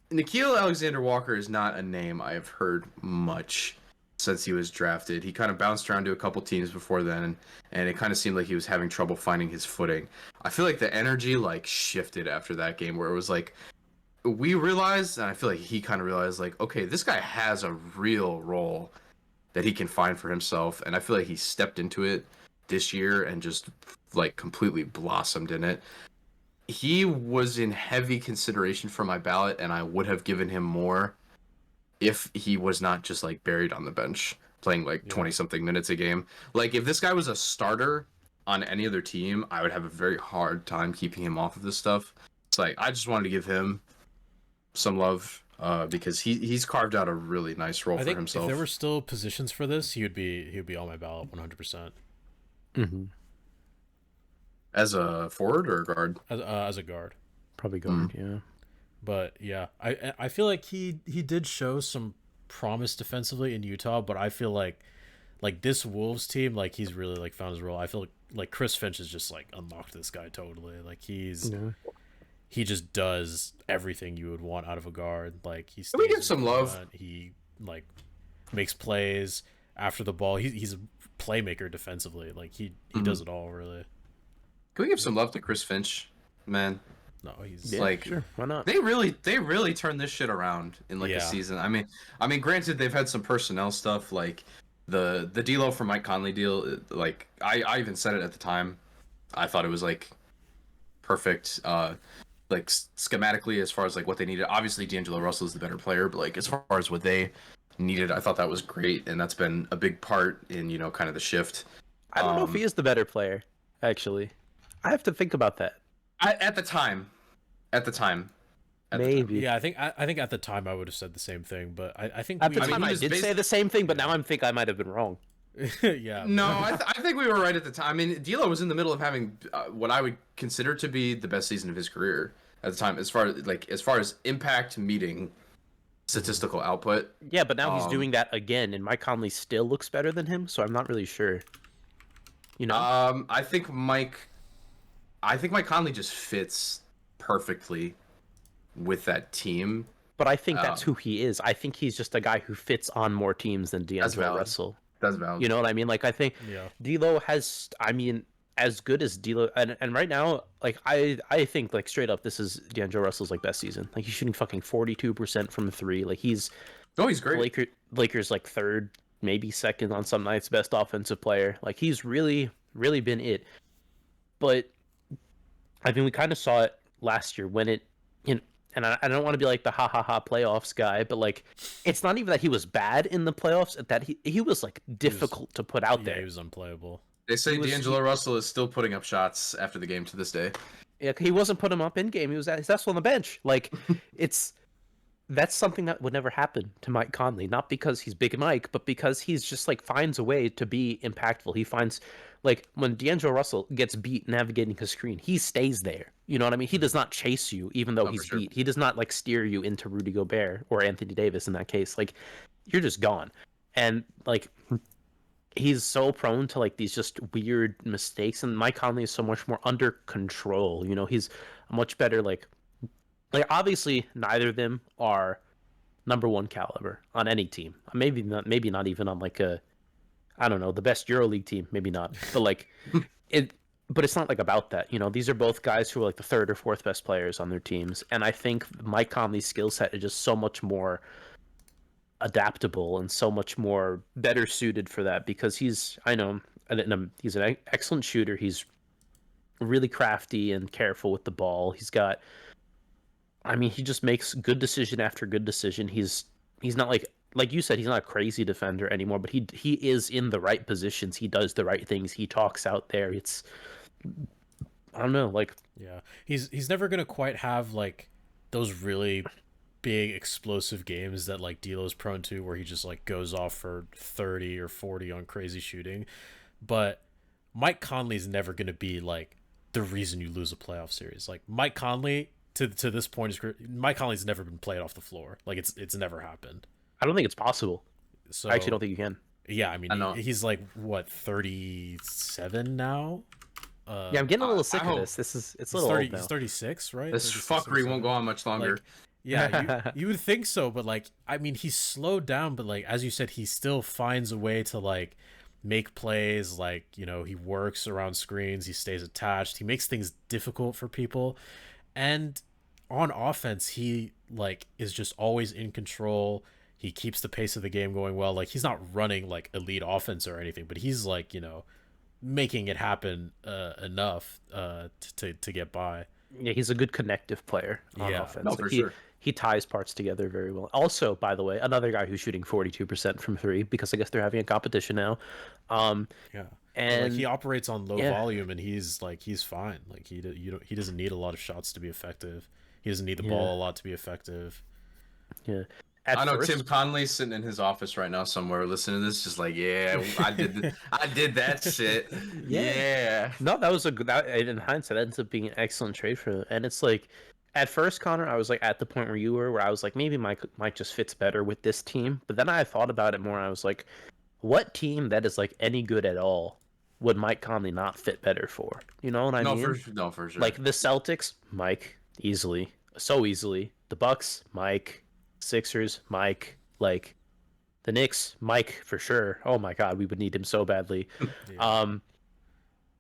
Nikhil Alexander Walker is not a name I've heard much since he was drafted. He kind of bounced around to a couple teams before then, and it kind of seemed like he was having trouble finding his footing. I feel like the energy like shifted after that game, where it was like we realized, and I feel like he kind of realized, like, okay, this guy has a real role that he can find for himself, and I feel like he stepped into it this year and just like completely blossomed in it. He was in heavy consideration for my ballot, and I would have given him more if he was not just like buried on the bench playing like 20 something minutes a game. Like if this guy was a starter on any other team, I would have a very hard time keeping him off of this stuff. It's like I just wanted to give him some love because he's carved out a really nice role I for think himself. if there were still positions for this, he would be on my ballot 100% Mm-hmm. As a forward or a guard? as a guard. Probably guard, yeah. But yeah, I feel like he did show some promise defensively in Utah, but I feel like this Wolves team, like he's really like found his role. I feel like Chris Finch has just like unlocked this guy totally. Like he just does everything you would want out of a guard. Like Can we give some love? He like makes plays after the ball. He's a playmaker defensively. Like he does it all really. Can we give some love to Chris Finch, man? No, he's Yeah, like sure, why not? they really turned this shit around in like a Yeah. season. I mean, granted they've had some personnel stuff like the D'Lo for Mike Conley deal. Like I even said it at the time. I thought it was like perfect. Like schematically as far as like what they needed. Obviously D'Angelo Russell is the better player, but like as far as what they needed, I thought that was great, and that's been a big part in, you know, kind of the shift. I don't know if he is the better player, actually. I have to think about that. At the time. Maybe. yeah. I think at the time I would have said the same thing, but I think At the we- time, he I was did say the same thing, but now I think I might have been wrong. yeah. No, I think we were right at the time. I mean, D'Lo was in the middle of having what I would consider to be the best season of his career at the time, as far as impact meeting statistical output. Yeah, but now he's doing that again, and Mike Conley still looks better than him, so I'm not really sure. You know? I think Mike Conley just fits perfectly with that team. But I think that's who he is. I think he's just a guy who fits on more teams than D'Angelo valid. Russell. That's valid. You know what I mean? Like, I think Yeah. D'Lo has, I mean, as good as D'Lo, and right now, like, I think, like, straight up, this is D'Angelo Russell's, like, best season. Like, he's shooting fucking 42% from three. Like, he's he's great. Lakers, like, third, maybe second on some nights, best offensive player. Like, he's really, really been it. But, I mean, we kind of saw it last year when it, you know, and I don't want to be like the ha playoffs guy, but like it's not even that he was bad in the playoffs, that he was like difficult to put out Yeah, there. he was unplayable. They say was- D'Angelo Russell is still putting up shots after the game to this day. Yeah, he wasn't putting him up in game. He was that's on the bench. Like that's something that would never happen to Mike Conley, not because he's Big Mike, but because he's just like finds a way to be impactful. He finds like when D'Angelo Russell gets beat navigating his screen, he stays there. You know what I mean? He does not chase you, even though Oh, for he's sure. beat. He does not like steer you into Rudy Gobert or Anthony Davis in that case. Like, you're just gone. And like, he's so prone to like these just weird mistakes. And Mike Conley is so much more under control. You know, he's a much better like obviously neither of them are number one caliber on any team. Maybe not even on like a, I don't know, the best EuroLeague team. Maybe not, but like it. But it's not like about that. You know, these are both guys who are like the third or fourth best players on their teams, and I think Mike Conley's skill set is just so much more adaptable and so much more better suited for that because he's I know he's an excellent shooter. He's really crafty and careful with the ball. He's got I mean, he just makes good decision after good decision. He's not like you said, he's not a crazy defender anymore, but he is in the right positions. He does the right things. He talks out there. It's I don't know, like Yeah, he's never gonna quite have like those really big explosive games that like D'Lo's prone to, where he just like goes off for 30 or 40 on crazy shooting. But Mike Conley's never gonna be like the reason you lose a playoff series. Like Mike Conley to this point, Mike Conley's never been played off the floor. Like it's never happened. I don't think it's possible. So I actually don't think you can. yeah, I mean I know. he's like what 37 now. Yeah, I'm getting a little I sick of hope- this. It's a He's little 30. old now. He's 36, right? This 36 or fuckery won't 37. go on much longer. Like, yeah, you would think so, but like, I mean, he's slowed down, but like, as you said, he still finds a way to like make plays. Like, you know, he works around screens, he stays attached, he makes things difficult for people, and on offense, he like is just always in control. He keeps the pace of the game going well. Like, he's not running like elite offense or anything, but he's like, you know, making it happen enough to get by. Yeah, he's a good connective player on Yeah. offense. No, Like, for he, sure. he ties parts together very well. Also, by the way, another guy who's shooting 42% from three because I guess they're having a competition now. Yeah. But, And like he operates on low yeah. volume and he's fine. Like he doesn't need a lot of shots to be effective. He doesn't need the Yeah. ball a lot to be effective. yeah, at I know first, Tim Conley's sitting in his office right now somewhere listening to this, just like, yeah, I did that shit. Yeah. No, that was a good. That, in hindsight, that ends up being an excellent trade for them. And it's like, at first, Connor, I was like at the point where you were, where I was like, maybe Mike just fits better with this team. But then I thought about it more. And I was like, what team that is like any good at all would Mike Conley not fit better for? You know what I No, mean? for sure. Like the Celtics, Mike, easily, so easily. The Bucks, Mike. Sixers, Mike. Like the Knicks, Mike for sure. Oh my God, we would need him so badly. Yeah.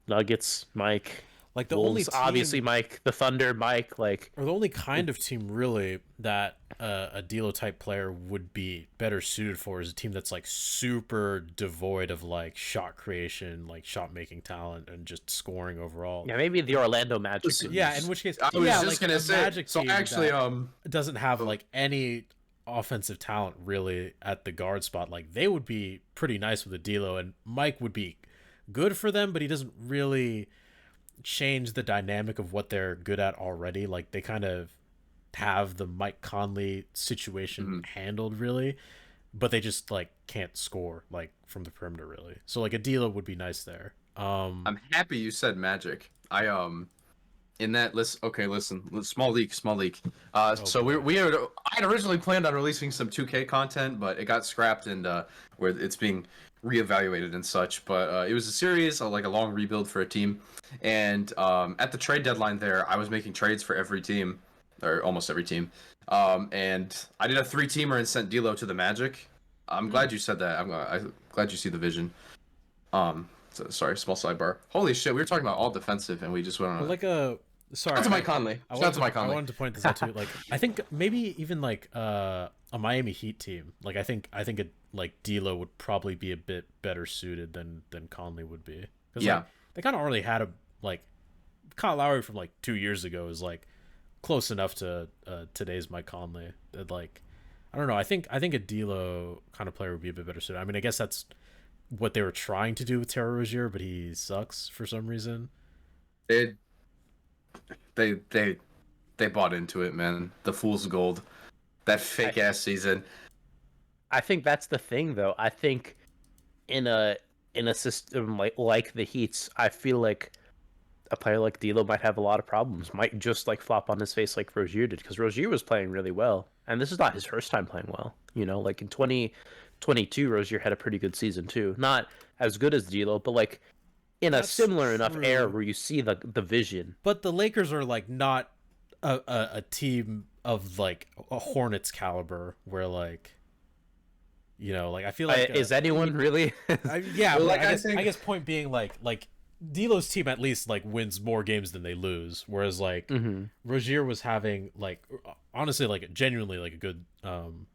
Nuggets, Mike. Like the Wolves, only team, obviously Mike. The Thunder, Mike. Like or the only kind of team really that a D'Lo type player would be better suited for is a team that's like super devoid of like shot creation, like shot making talent, and just scoring overall. yeah, maybe the Orlando Magic. Listen, would Yeah, use- in which case, I was yeah, just like gonna a say. Magic So team actually, that doesn't have like any offensive talent really at the guard spot. Like they would be pretty nice with a D'Lo, and Mike would be good for them, but he doesn't really change the dynamic of what they're good at already. Like they kind of have the Mike Conley situation handled really, but they just like can't score like from the perimeter really. So like a D'Lo would be nice there. I'm happy you said Magic. I in that list. Okay, listen. Small leak. So I had originally planned on releasing some 2K content, but it got scrapped and where it's being reevaluated and such. But it was a series, like a long rebuild for a team, and at the trade deadline there, I was making trades for every team, or almost every team. And I did a 3-teamer and sent D'Lo to the Magic. I'm glad you said that. I'm glad you see the vision. So, sorry, small sidebar. Holy shit, we were talking about all defensive, and we just went on. But like a sorry, Shout out to Mike Conley. I Shout out to Mike I Conley. wanted to point this out too. Like I think maybe even like a Miami Heat team. Like I think like D'Lo would probably be a bit better suited than Conley would be. 'Cause, Yeah. like, they kind of already had a like Kyle Lowry from like 2 years ago is like close enough to today's Mike Conley. That like I don't know. I think a D'Lo kind of player would be a bit better suited. I mean, I guess that's what they were trying to do with Terry Rozier, but he sucks for some reason. They bought into it, man. The fool's gold. That fake ass season. I think that's the thing, though. I think in a system like the Heat's, I feel like a player like D'Lo might have a lot of problems. Might just like flop on his face like Rozier did, because Rozier was playing really well, and this is not his first time playing well. You know, like in 2022, Rozier had a pretty good season too. Not as good as D'Lo, but like in a That's similar enough true. era where you see the vision. But the Lakers are like not a team of like a Hornets caliber, where like, you know, like I feel like Is anyone really? yeah, Well, but like, I guess point being like D'Lo's team at least like wins more games than they lose, whereas like Mhm. Rozier was having like honestly like genuinely like a good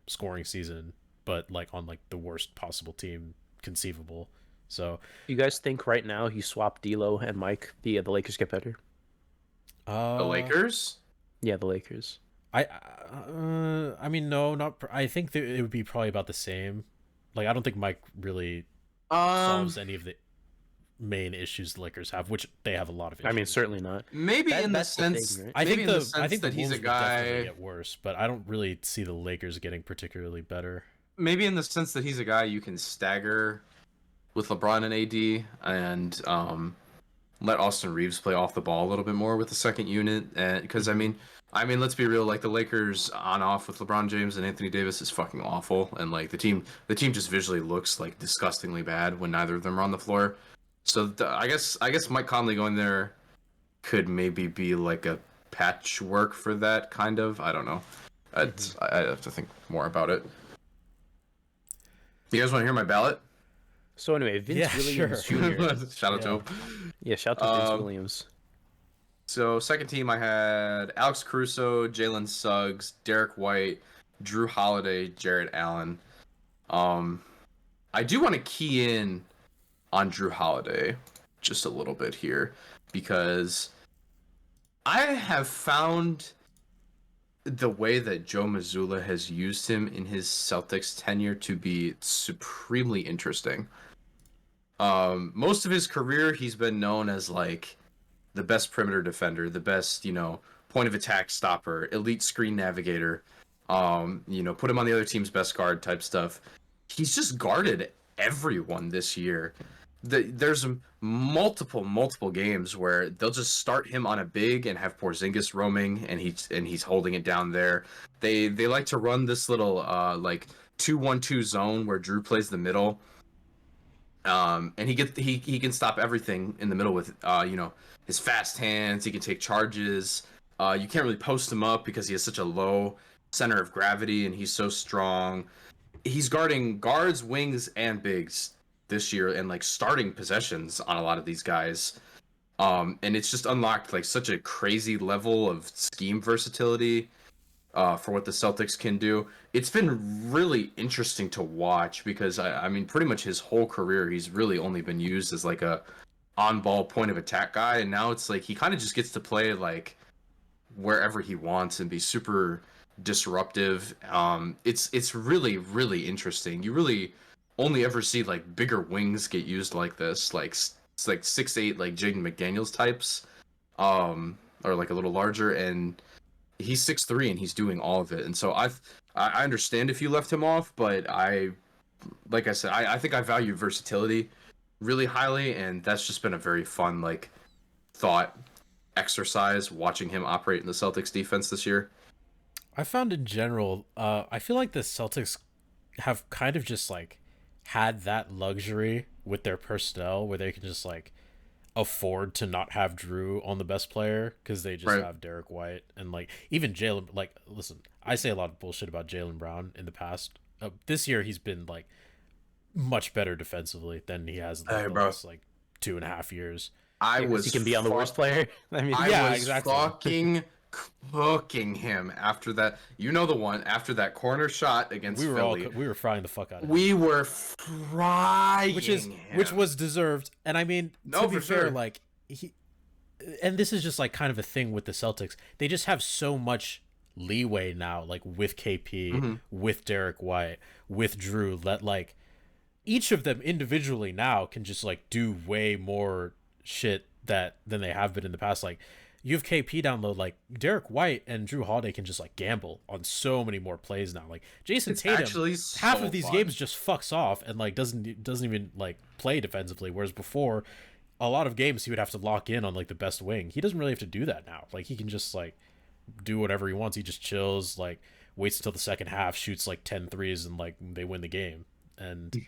scoring season, but like on like the worst possible team conceivable. So You guys think right now you swap D'Lo and Mike, the Lakers get better? The Lakers? Yeah, the Lakers. I mean no, not I think that it would be probably about the same. Like I don't think Mike really solves any of the main issues the Lakers have, which they have a lot of issues. I mean, certainly not. maybe in the that's the thing, sense right? I maybe think in the sense I think that the he's a Wolves would definitely guy. get worse, but I don't really see the Lakers getting particularly better. Maybe in the sense that he's a guy you can stagger with LeBron and AD, and let Austin Reeves play off the ball a little bit more with the second unit. And because I mean, let's be real. Like the Lakers on off with LeBron James and Anthony Davis is fucking awful, and like the team just visually looks like disgustingly bad when neither of them are on the floor. So I guess Mike Conley going there could maybe be like a patchwork for that kind of. I don't know. I have to think more about it. You guys want to hear my ballot? So anyway, Vince Yeah, Williams sure. Jr. Shout out to him. Yeah, shout out to Vince Williams. So second team, I had Alex Caruso, Jalen Suggs, Derek White, Drew Holiday, Jarrett Allen. I do want to key in on Drew Holiday just a little bit here because I have found the way that Joe Mazzulla has used him in his Celtics tenure to be supremely interesting. Most of his career, he's been known as like the best perimeter defender, the best, point of attack stopper, elite screen navigator, put him on the other team's best guard type stuff. He's just guarded everyone this year. There's multiple games where they'll just start him on a big and have Porzingis roaming, and he's holding it down there. They like to run this little like 2-1-2 zone where Drew plays the middle. And he can stop everything in the middle with his fast hands. He can take charges. You can't really post him up because he has such a low center of gravity and he's so strong. He's guarding guards, wings, and bigs this year and like starting possessions on a lot of these guys. And it's just unlocked like such a crazy level of scheme versatility for what the Celtics can do. It's been really interesting to watch because I mean pretty much his whole career he's really only been used as like a on-ball point of attack guy, and now it's like he kind of just gets to play like wherever he wants and be super disruptive. It's really interesting. You really only ever see like bigger wings get used like this, like it's like 6'8" like Jaden McDaniels types, or like a little larger, and he's 6'3" and he's doing all of it. And so I understand if you left him off, but like I said, I think I value versatility really highly, and that's just been a very fun like thought exercise watching him operate in the Celtics defense this year. I found in general, I feel like the Celtics have kind of just like had that luxury with their personnel where they can just like afford to not have Drew on the best player because they just Right. have Derek White and like even Jalen. Like, listen, I say a lot of bullshit about Jalen Brown in the past. This year he's been like much better defensively than he has Hey, the bro. last like 2.5 years. I Because was he can be on the worst player. I mean, I Yeah, was exactly. fucking cooking him after that. You know the one after that corner shot against We were Philly. we were frying the fuck out of him. We were frying which him. was deserved. And I mean, No, to be for fair, sure. like and this is just like kind of a thing with the Celtics. They just have so much leeway now, like with KP, Mm-hmm. with Derek White, with Drew, that like each of them individually now can just like do way more shit than they have been in the past. Like you have KP down low, like Derek White and Drew Holiday can just like gamble on so many more plays now. Like Jason It's Tatum, actually half so of these fun. games just fucks off and like doesn't even like play defensively, whereas before a lot of games he would have to lock in on like the best wing. He doesn't really have to do that now. Like he can just like do whatever he wants. He just chills, like waits until the second half, shoots like 10 threes, and like they win the game. And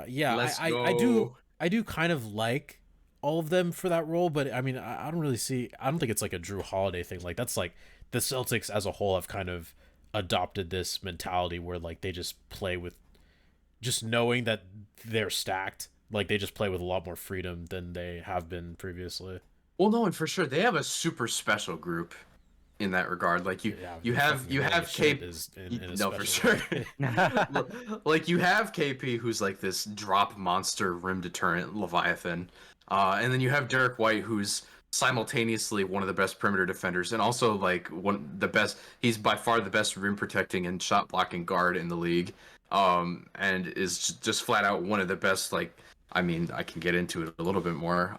yeah, Let's I do kind of like all of them for that role, but I mean, I don't really see. I don't think it's like a Drew Holiday thing. Like that's like the Celtics as a whole have kind of adopted this mentality where like they just play with just knowing that they're stacked. Like they just play with a lot more freedom than they have been previously. Well, no, and for sure they have a super special group in that regard. Like you have KP is no for sure. Like you have KP who's like this drop monster rim deterrent Leviathan, and then you have Derek White who's simultaneously one of the best perimeter defenders and also like the best. He's by far the best rim protecting and shot blocking guard in the league, and is just flat out one of the best. Like I mean, I can get into it a little bit more.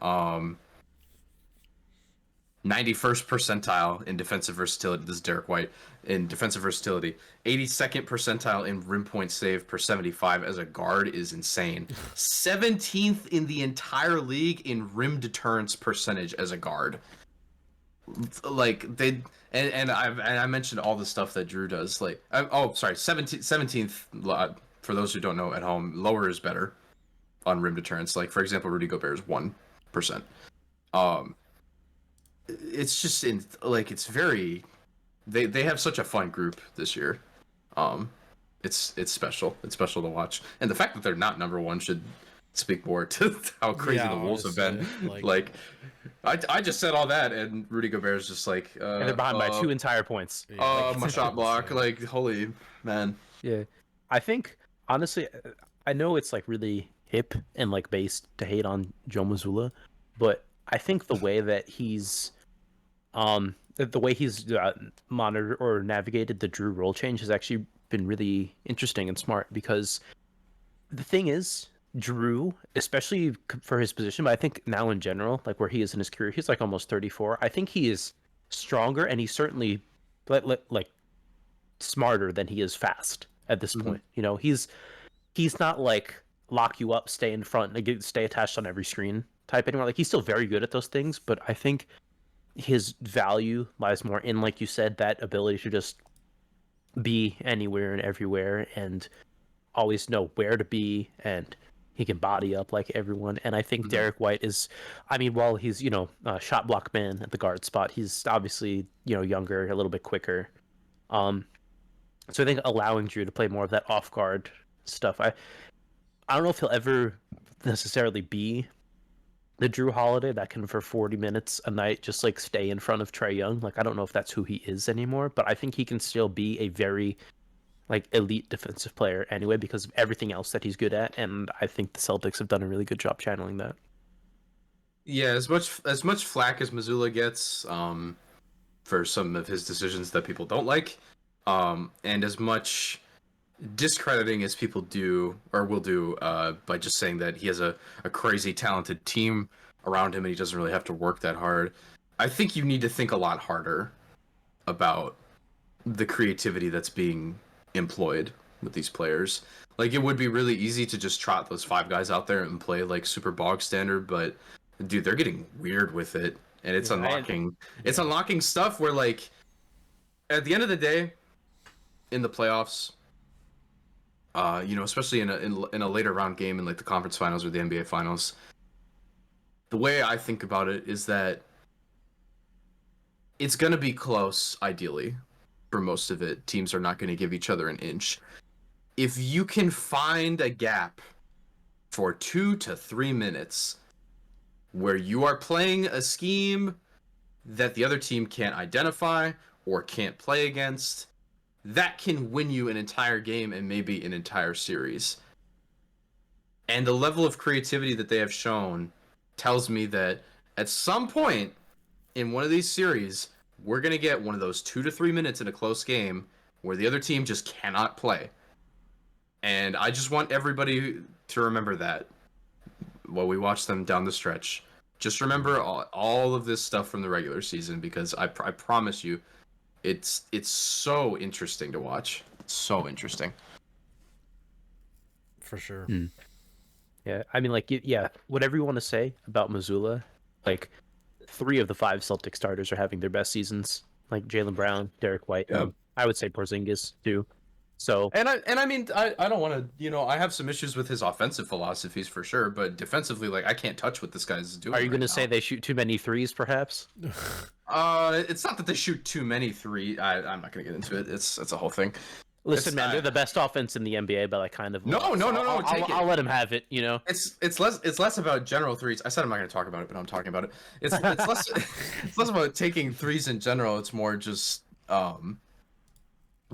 91st percentile in defensive versatility. This is Derek White in defensive versatility. 82nd percentile in rim point save per 75 as a guard is insane. 17th in the entire league in rim deterrence percentage as a guard. Like they and I mentioned all the stuff that Drew does. Like 17th. For those who don't know at home, lower is better on rim deterrence. Like for example, Rudy Gobert is 1%. It's just it's very they have such a fun group this year. It's special. It's special to watch. And the fact that they're not number one should speak more to how crazy the Wolves have been. Like I just said all that and Rudy Gobert is just like and they're behind by 2 entire points. Yeah, my shot block, like holy man. Yeah. I think honestly I know it's like really hip and like based to hate on Joe Mazzulla, but I think the way that he's monitored or navigated the Drew role change has actually been really interesting and smart, because the thing is Drew, especially for his position, but I think now in general, like where he is in his career, he's like almost 34. I think he is stronger and he's certainly like smarter than he is fast at this point. You know, he's not like lock you up, stay in front, like stay attached on every screen type anymore. Like he's still very good at those things, but I think his value lies more in, like you said, that ability to just be anywhere and everywhere and always know where to be, and he can body up like everyone. And I think Derek White is, I mean, while he's, you know, a shot block man at the guard spot, he's obviously, you know, younger, a little bit quicker. So I think allowing Drew to play more of that off guard stuff, I don't know if he'll ever necessarily be the Drew Holiday that can for 40 minutes a night just like stay in front of Trae Young. Like I don't know if that's who he is anymore, but I think he can still be a very like elite defensive player anyway because of everything else that he's good at, and I think the Celtics have done a really good job channeling that. Yeah, as much flack as Mazzulla gets for some of his decisions that people don't like, and as much discrediting as people do or will do by just saying that he has a crazy talented team around him and he doesn't really have to work that hard, I think you need to think a lot harder about the creativity that's being employed with these players. Like it would be really easy to just trot those 5 guys out there and play like super bog standard, but dude, they're getting weird with it, and it's unlocking stuff where like at the end of the day in the playoffs, you know, especially in a later round game in like the conference finals or the NBA finals, the way I think about it is that it's going to be close ideally for most of it. Teams are not going to give each other an inch. If you can find a gap for 2 to 3 minutes where you are playing a scheme that the other team can't identify or can't play against, that can win you an entire game and maybe an entire series. And the level of creativity that they have shown tells me that at some point in one of these series, we're going to get one of those 2 to 3 minutes in a close game where the other team just cannot play. And I just want everybody to remember that while we watch them down the stretch. Just remember all of this stuff from the regular season, because I promise you, it's so interesting to watch. So interesting. For sure. Yeah, I mean, like, yeah, whatever you want to say about Missoula, like, 3 of the 5 Celtic starters are having their best seasons. Like Jalen Brown, Derek White, Yeah. and I would say Porzingis too. So And I mean I don't want to I have some issues with his offensive philosophies for sure, but defensively like I can't touch what this guy's doing. are you going to right say now. they shoot too many threes, perhaps? It's not that they shoot too many I'm not gonna get into it. It's a whole thing. Listen, It's, man, they're the best offense in the NBA, but I kind of No, lost. no, no, no, I'll, take I'll, it. I'll let him have it. You know, It's less about general threes. I said I'm not gonna talk about it, but I'm talking about it. It's less it's less about taking threes in general. It's more just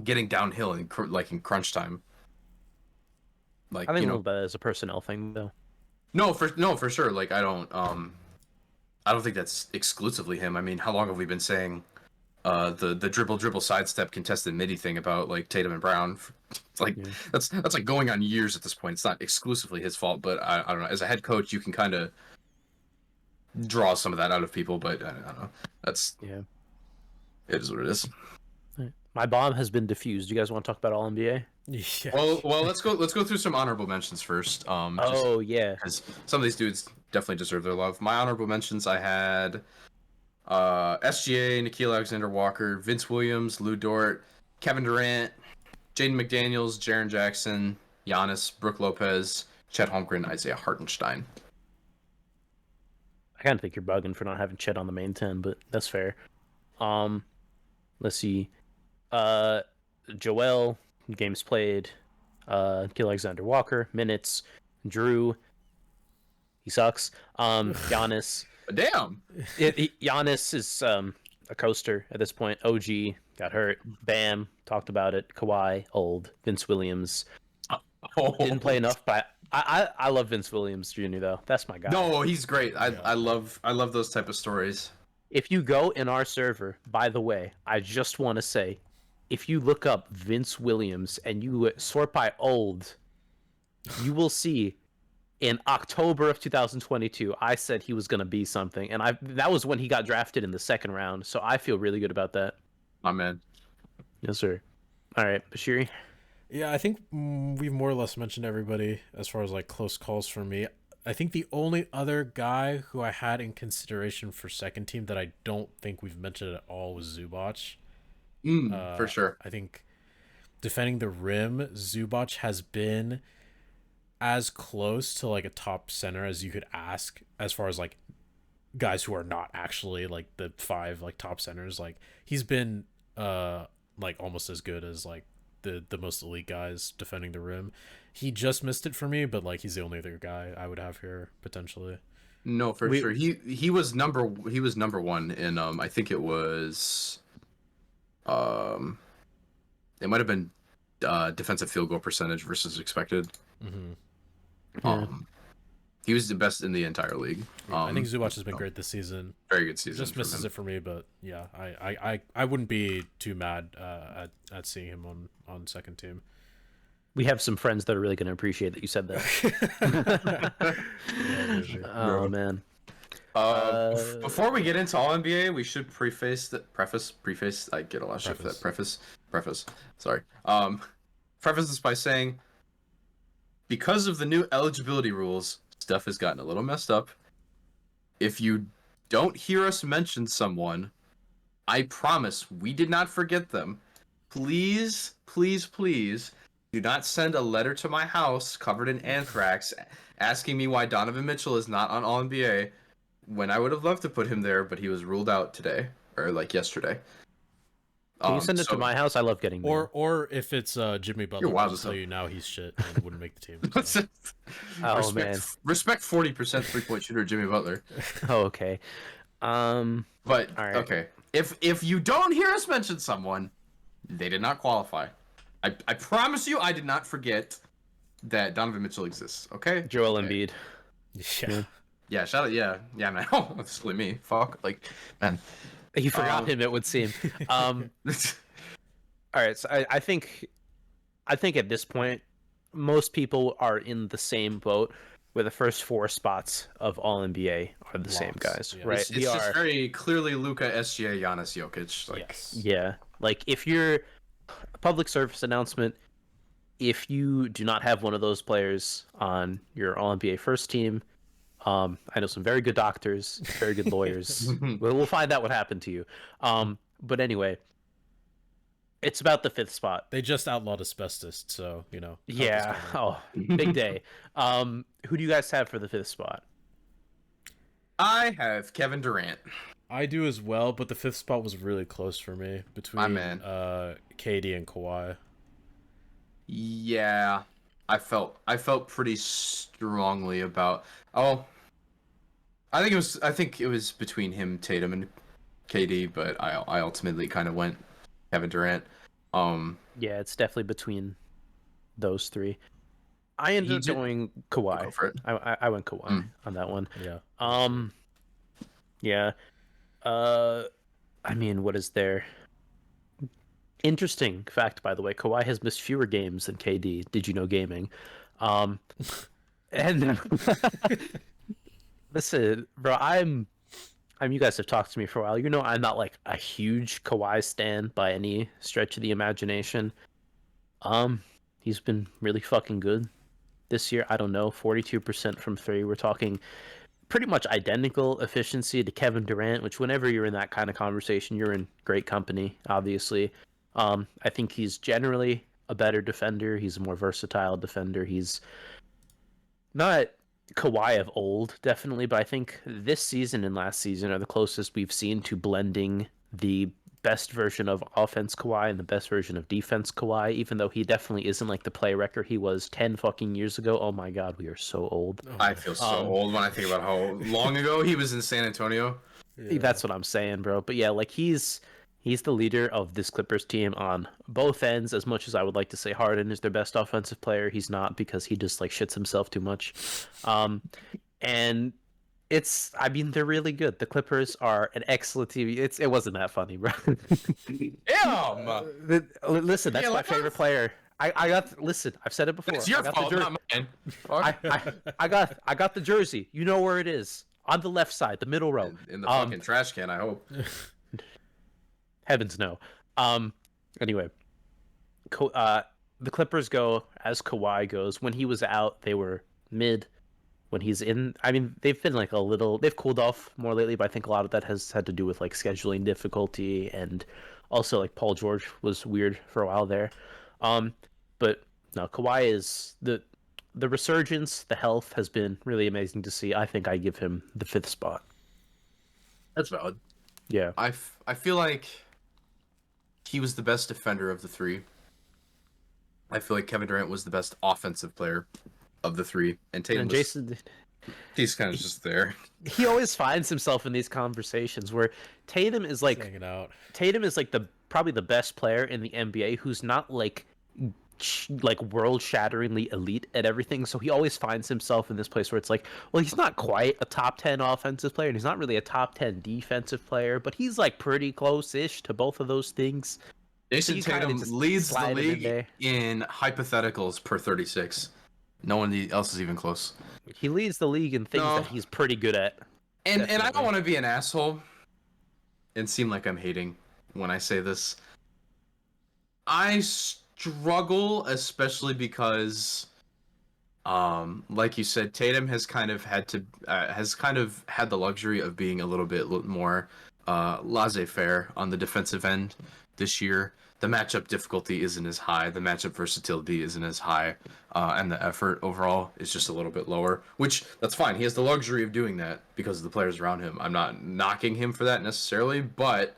getting downhill in in crunch time. Like I think you a know, little bit as a personnel thing, though. no for sure. Like I don't think that's exclusively him. I mean, how long have we been saying the dribble sidestep contested midi thing about like Tatum and Brown? It's like Yeah. that's like going on years at this point. It's not exclusively his fault, but I don't know. As a head coach, you can kind of draw some of that out of people, but I don't know. That's Yeah. it is what it is. Right. My bomb has been diffused. You guys want to talk about All NBA? Yeah. Well, let's go through some honorable mentions first. Just Oh yeah, because some of these dudes definitely deserve their love. My honorable mentions, I had SGA, Nikhil Alexander Walker, Vince Williams, Lou Dort, Kevin Durant, Jaden McDaniels, Jaren Jackson, Giannis, Brooke Lopez, Chet Holmgren, Isaiah Hartenstein. I kind of think you're bugging for not having Chet on the main 10, but that's fair. Let's see. Joel, games played. Gil Alexander Walker, minutes. Drew, he sucks. Giannis. Damn. Giannis is a coaster at this point. OG got hurt. Bam, talked about it. Kawhi, old. Vince Williams didn't play enough, but I love Vince Williams Jr. though. That's my guy. No, he's great. I love those type of stories. If you go in our server, by the way, I just want to say, if you look up Vince Williams and you sort by old, you will see in October of 2022, I said he was going to be something. And that was when he got drafted in the 2nd round. So I feel really good about that. My man. Yes, sir. All right, Bashiri. Yeah, I think we've more or less mentioned everybody as far as like close calls for me. I think the only other guy who I had in consideration for second team that I don't think we've mentioned at all was Zubac. For sure. I think defending the rim, Zubac has been as close to like a top center as you could ask as far as like guys who are not actually like the 5 like top centers. Like he's been like almost as good as like the most elite guys defending the rim. He just missed it for me, but like he's the only other guy I would have here potentially. No, for sure. He was number 1 in I think it was it might have been defensive field goal percentage versus expected. He was the best in the entire league. I think Zubac has been great this season. Very good season. Just misses it for me, but yeah, I wouldn't be too mad at seeing him on second team. We have some friends that are really going to appreciate that you said that. Oh, man. Before we get into All NBA, we should preface. I get a lot of shit for that. Preface. Sorry. Preface this by saying, because of the new eligibility rules, stuff has gotten a little messed up. If you don't hear us mention someone, I promise we did not forget them. Please, please, please do not send a letter to my house covered in anthrax asking me why Donovan Mitchell is not on All NBA when I would have loved to put him there, but he was ruled out today or like yesterday. Can you send it to my house? I love getting mail. Or if it's Jimmy Butler, wild I'll as tell hell. you now he's shit and wouldn't make the team. So. Oh, man. Respect 40% 3-point shooter Jimmy Butler. Oh, okay. But All right. okay, if you don't hear us mention someone, they did not qualify. I promise you, I did not forget that Donovan Mitchell exists. Okay, Joel Okay. Embiid. Yeah, shout out. Yeah, man. Oh, that's silly me. Fuck, like, man. You forgot him, it would seem. All right, so I think at this point, most people are in the same boat where the first 4 spots of All NBA are the same Locks, guys, yeah. right? It's just very clearly Luka, SGA, Giannis, Jokic. Like, Yes. Yeah, like if you're a public service announcement, if you do not have one of those players on your All NBA first team, I know some very good doctors, very good lawyers. We'll find out what happened to you. But anyway, it's about the 5th spot. They just outlawed asbestos, so you know. help us Yeah. get on. Oh, big day. Who do you guys have for the 5th spot? I have Kevin Durant. I do as well, but the 5th spot was really close for me between man. KD and Kawhi. Yeah, I felt pretty strongly about. Oh, I think it was between him, Tatum, and KD, but I ultimately kind of went Kevin Durant. Yeah, it's definitely between those three. I ended He up did- going Kawhi. Go for it. I went Kawhi on that one. Yeah. Yeah. I mean, what is there? Interesting fact, by the way, Kawhi has missed fewer games than KD. Did you know gaming? And listen, bro, I'm. You guys have talked to me for a while. You know, I'm not like a huge Kawhi stan by any stretch of the imagination. He's been really fucking good this year. I don't know, 42% from three. We're talking pretty much identical efficiency to Kevin Durant, which whenever you're in that kind of conversation, you're in great company, obviously. I think he's generally a better defender. He's a more versatile defender. He's not Kawhi of old, definitely, but I think this season and last season are the closest we've seen to blending the best version of offense Kawhi and the best version of defense Kawhi, even though he definitely isn't like the play record he was 10 fucking years ago. Oh my god, we are so old. I feel so old when I think about how long ago he was in San Antonio. Yeah. That's what I'm saying, bro. But yeah, like he's the leader of this Clippers team on both ends. As much as I would like to say Harden is their best offensive player, he's not, because he just like shits himself too much. And I mean, they're really good. The Clippers are an excellent team. It wasn't that funny, bro. Damn! Listen, that's Yeah, my like, favorite player. Listen, I've said it before. It's your I got fault, the not mine. Fuck. I got the jersey. You know where it is. On the left side, the middle row. In the fucking trash can, I hope. Heavens no. Anyway, the Clippers go as Kawhi goes. When he was out, they were mid. When he's in, I mean, they've been like they've cooled off more lately, but I think a lot of that has had to do with like scheduling difficulty, and also like Paul George was weird for a while there. But no, Kawhi is the resurgence, the health has been really amazing to see. I think I give him the 5th spot. That's valid. Yeah. I feel like he was the best defender of the three. I feel like Kevin Durant was the best offensive player of the three, and Tatum And was, Jason, he's kind of just there. he always finds himself in these conversations where Tatum is like Hanging out. probably the best player in the NBA who's not like world shatteringly elite at everything. So he always finds himself in this place where it's like, well, he's not quite a top 10 offensive player and he's not really a top 10 defensive player, but he's like pretty close-ish to both of those things. Jason you kinda Tatum just leads the slide him in league there. in hypotheticals per 36. No one else is even close. He leads the league in things No. that he's pretty good at. And I Definitely. don't want to be an asshole and seem like I'm hating when I say this. I struggle, especially because, like you said, Tatum has kind of had the luxury of being a little bit more laissez-faire on the defensive end this year. The matchup difficulty isn't as high. The matchup versatility isn't as high, and the effort overall is just a little bit lower. Which that's fine. He has the luxury of doing that because of the players around him. I'm not knocking him for that necessarily, but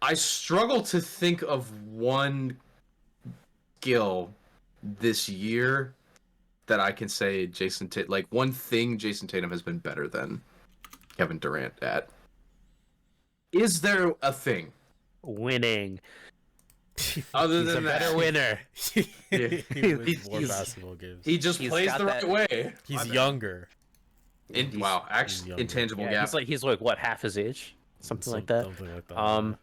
I struggle to think of one skill this year that I can say one thing Jason Tatum has been better than Kevin Durant at. Is there a thing Winning. other He's a than that? better winner. He wins more He's- basketball games. He just He's plays got the right that- way. He's younger. Wow, actually, younger. intangible Yeah, gap. he's like what, half his age? Something like that. Something like that.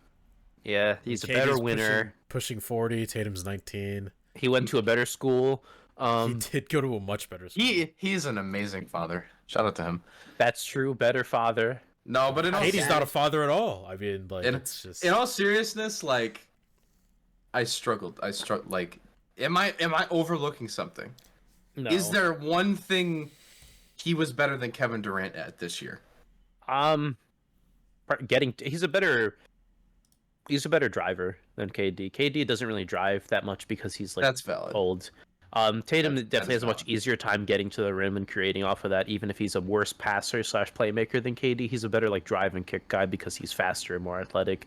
Yeah, he's a KD's better winner. Pushing 40. Tatum's 19. He went to a better school. He did go to a much better school. He's an amazing father. Shout out to him. That's true. Better father. No, but in all KD's not a father at all. I mean, like, in, it's just. in all seriousness, like I struggled. Like Am I overlooking something? No. Is there one thing he was better than Kevin Durant at this year? He's a better driver than KD. KD doesn't really drive that much because he's like That's valid. old. Tatum That definitely is has a much valid. easier time getting to the rim and creating off of that. Even if he's a worse passer / playmaker than KD, he's a better like drive and kick guy because he's faster and more athletic.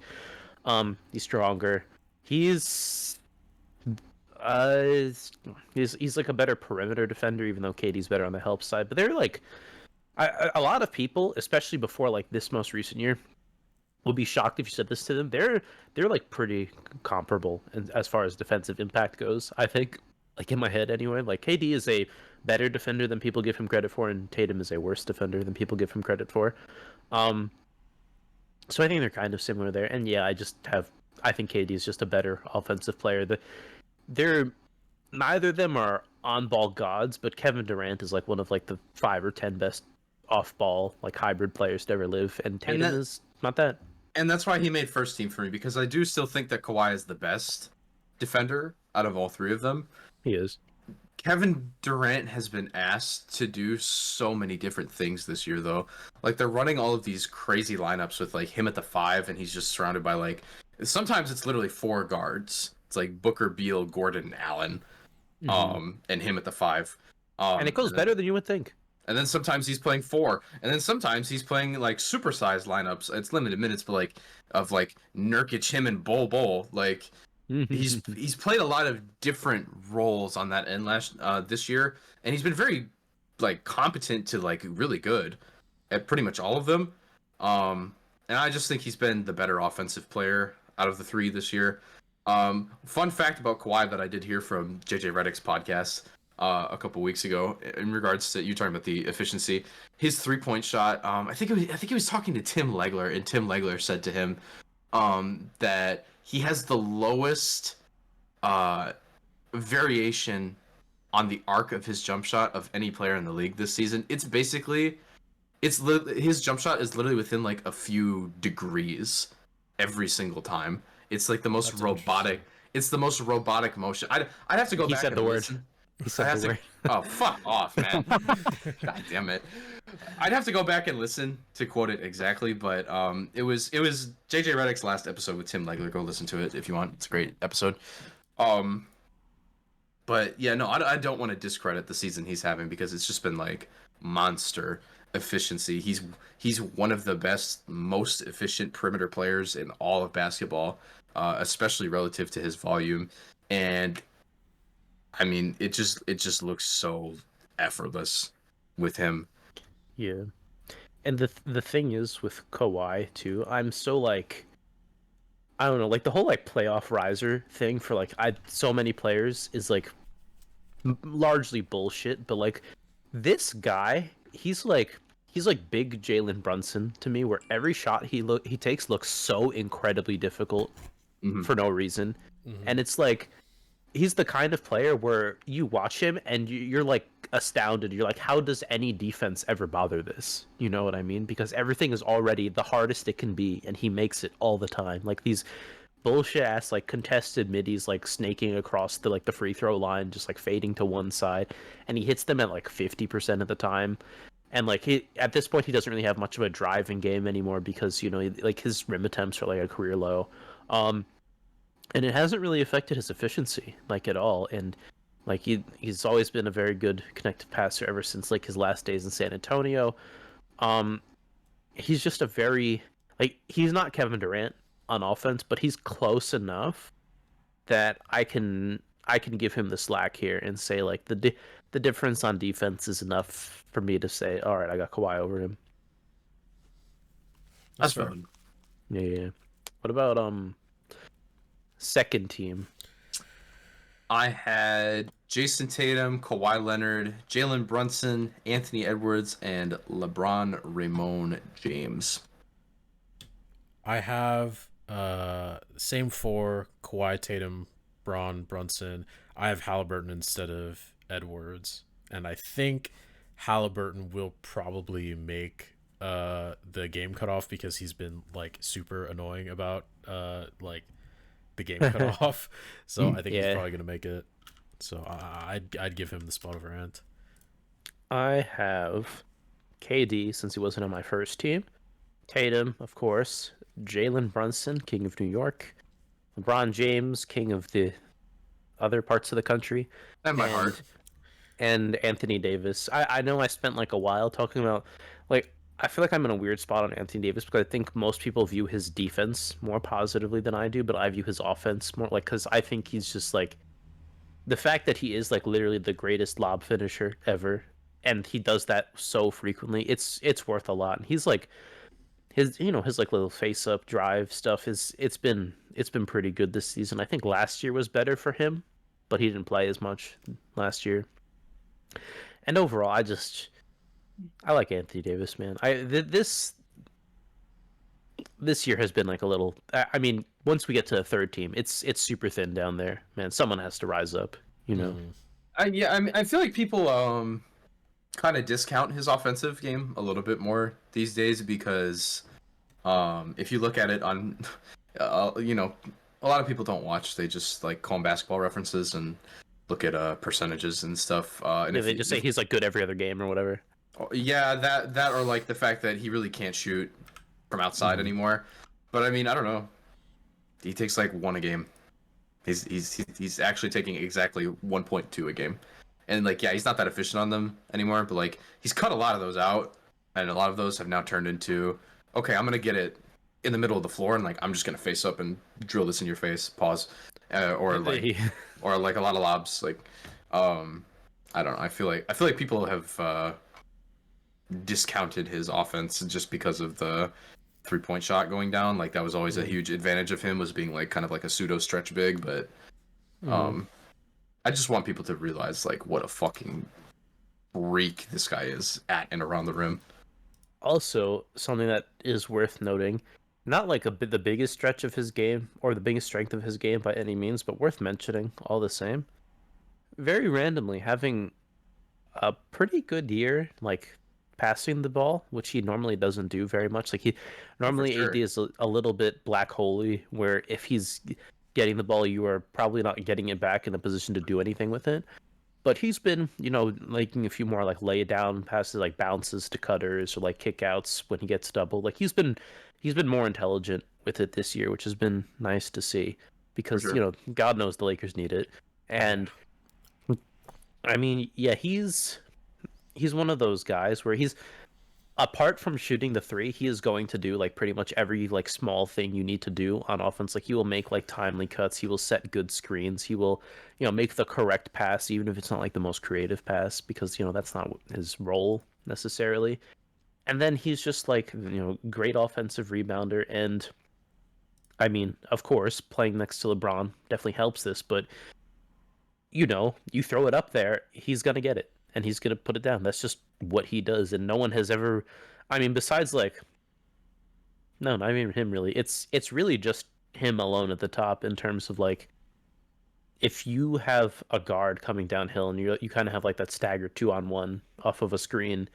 He's stronger. He's uh he's like a better perimeter defender, even though KD's better on the help side. But they're like a lot of people, especially before like this most recent year, would be shocked if you said this to them. They're like pretty comparable as far as defensive impact goes. I think, like in my head anyway, like KD is a better defender than people give him credit for, and Tatum is a worse defender than people give him credit for. So I think they're kind of similar there. And yeah, I think KD is just a better offensive player. They're neither of them are on-ball gods, but Kevin Durant is like one of like the 5 or 10 best off-ball like hybrid players to ever live, and Tatum is not that. And that's why he made first team for me, because I do still think that Kawhi is the best defender out of all three of them. He is. Kevin Durant has been asked to do so many different things this year, though. Like, they're running all of these crazy lineups with, like, him at the 5, and he's just surrounded by, like, sometimes it's literally 4 guards. It's like Booker, Beal, Gordon, Allen, and him at the 5. And it goes better than you would think. And then sometimes he's playing 4, and then sometimes he's playing like supersized lineups. It's limited minutes, but like of like Nurkic, him, and Bol. Like he's played a lot of different roles on that end this year, and he's been very like competent to like really good at pretty much all of them. And I just think he's been the better offensive player out of the 3 this year. Fun fact about Kawhi that I did hear from JJ Redick's podcast a couple weeks ago in regards to you talking about the efficiency. His 3-point shot, I think he was talking to Tim Legler, and Tim Legler said to him that he has the lowest variation on the arc of his jump shot of any player in the league this season. It's basically his jump shot is literally within like a few degrees every single time. It's like the most robotic. It's the most robotic motion. I'd have to go back. He said and the word. listen. He said the word. Oh, fuck off, man. God damn it. I'd have to go back and listen to quote it exactly, but it was JJ Redick's last episode with Tim Legler. Go listen to it if you want. It's a great episode. But yeah, no, I don't want to discredit the season he's having, because it's just been like monster efficiency. He's one of the best, most efficient perimeter players in all of basketball, especially relative to his volume. And I mean, it just looks so effortless with him. Yeah. And the thing is with Kawhi too, I'm so like, I don't know, like the whole like playoff riser thing for like so many players is like largely bullshit, but like this guy, he's like big Jalen Brunson to me, where every shot he takes looks so incredibly difficult for no reason. And it's like he's the kind of player where you watch him and you're like astounded. You're like, how does any defense ever bother this? You know what I mean? Because everything is already the hardest it can be, and he makes it all the time. Like these bullshit ass like contested middies like snaking across the like the free throw line, just like fading to one side, and he hits them at like 50% of the time. And like he at this point he doesn't really have much of a driving game anymore, because you know like his rim attempts are like a career low. And it hasn't really affected his efficiency like at all. And like he's always been a very good connected passer ever since like his last days in San Antonio. He's just a very like, he's not Kevin Durant on offense, but he's close enough that I can give him the slack here and say like the difference on defense is enough for me to say, all right, I got Kawhi over him. That's fair. fun. Yeah. What about second team? I had Jason Tatum, Kawhi Leonard, Jalen Brunson, Anthony Edwards, and LeBron Ramon James. I have same 4: Kawhi, Tatum, Braun, Brunson. I have Halliburton instead of Edwards, and I think Halliburton will probably make the game cutoff, because he's been like super annoying about like the game cutoff. So I think he's probably gonna make it. So I'd give him the spot over Ant. I have KD since he wasn't on my first team. Tatum, of course. Jalen Brunson, King of New York. LeBron James, King of the other parts of the country. And my heart. And Anthony Davis. I know I spent like a while talking about, like, I feel like I'm in a weird spot on Anthony Davis because I think most people view his defense more positively than I do, but I view his offense more like, because I think he's just like, the fact that he is like literally the greatest lob finisher ever, and he does that so frequently, it's worth a lot. And he's like, his his like little face up drive stuff is it's been pretty good this season. I think last year was better for him, but he didn't play as much last year. And overall, I like Anthony Davis, man. This year has been like a little. I mean, once we get to the third team, it's super thin down there, man. Someone has to rise up, you know. I mean, I feel like people kind of discount his offensive game a little bit more these days because if you look at it on, you know, a lot of people don't watch. They just like call them basketball references and look at percentages and stuff. And Yeah, if they just say he's like good every other game or whatever. yeah, that or like the fact that he really can't shoot from outside anymore. But I mean, I don't know. He takes like one a game. He's actually taking exactly 1.2 a game. And like, yeah, he's not that efficient on them anymore, but like he's cut a lot of those out, and a lot of those have now turned into, okay, I'm gonna get it in the middle of the floor, and like I'm just gonna face up and drill this in your face. Pause, or like, or like a lot of lobs. Like, I don't know. I feel like people have discounted his offense just because of the 3-point shot going down. Like that was always a huge advantage of him, was being like kind of like a pseudo stretch big, but I just want people to realize like what a fucking freak this guy is at and around the rim. Also, something that is worth noting, not like the biggest stretch of his game or the biggest strength of his game by any means, but worth mentioning all the same. Very randomly having a pretty good year, like passing the ball, which he normally doesn't do very much. Like he normally sure. AD is a little bit black holy, where if he's getting the ball, you are probably not getting it back in a position to do anything with it. But he's been, making a few more like lay down passes, like bounces to cutters or like kickouts when he gets doubled. Like he's been more intelligent with it this year, which has been nice to see because sure. God knows the Lakers need it. And I mean, yeah, he's one of those guys where he's, apart from shooting the three, he is going to do like pretty much every like small thing you need to do on offense. Like he will make like timely cuts, he will set good screens, he will make the correct pass even if it's not like the most creative pass, because that's not his role necessarily. And then he's just like great offensive rebounder. And I mean, of course, playing next to LeBron definitely helps this, but you throw it up there, he's gonna get it and he's gonna put it down. That's just what he does, and no one has ever. I mean, besides like, no, not even him really. It's really just him alone at the top in terms of like, if you have a guard coming downhill and you kind of have like that stagger 2-on-1 off of a screen,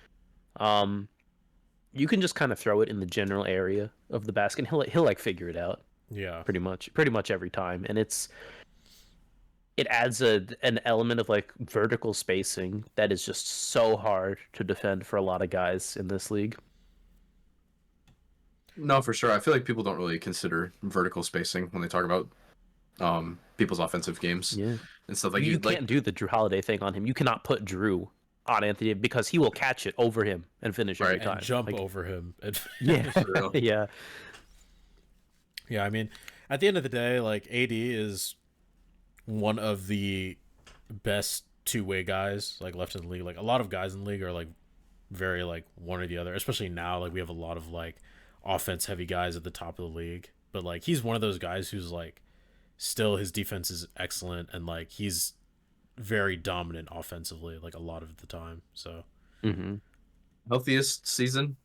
you can just kind of throw it in the general area of the basket. And he'll like figure it out. Yeah, pretty much every time, and it adds an element of like vertical spacing that is just so hard to defend for a lot of guys in this league. No, for sure. I feel like people don't really consider vertical spacing when they talk about people's offensive games and stuff like you can't do the Drew Holiday thing on him. You cannot put Drew on Anthony because he will catch it over him and finish every time. And jump over him. Yeah, yeah. Yeah, I mean, at the end of the day, like AD is one of the best two-way guys like left in the league. Like a lot of guys in the league are like very like one or the other, especially now. Like we have a lot of like offense heavy guys at the top of the league, but like he's one of those guys who's like still his defense is excellent and like he's very dominant offensively like a lot of the time. So healthiest season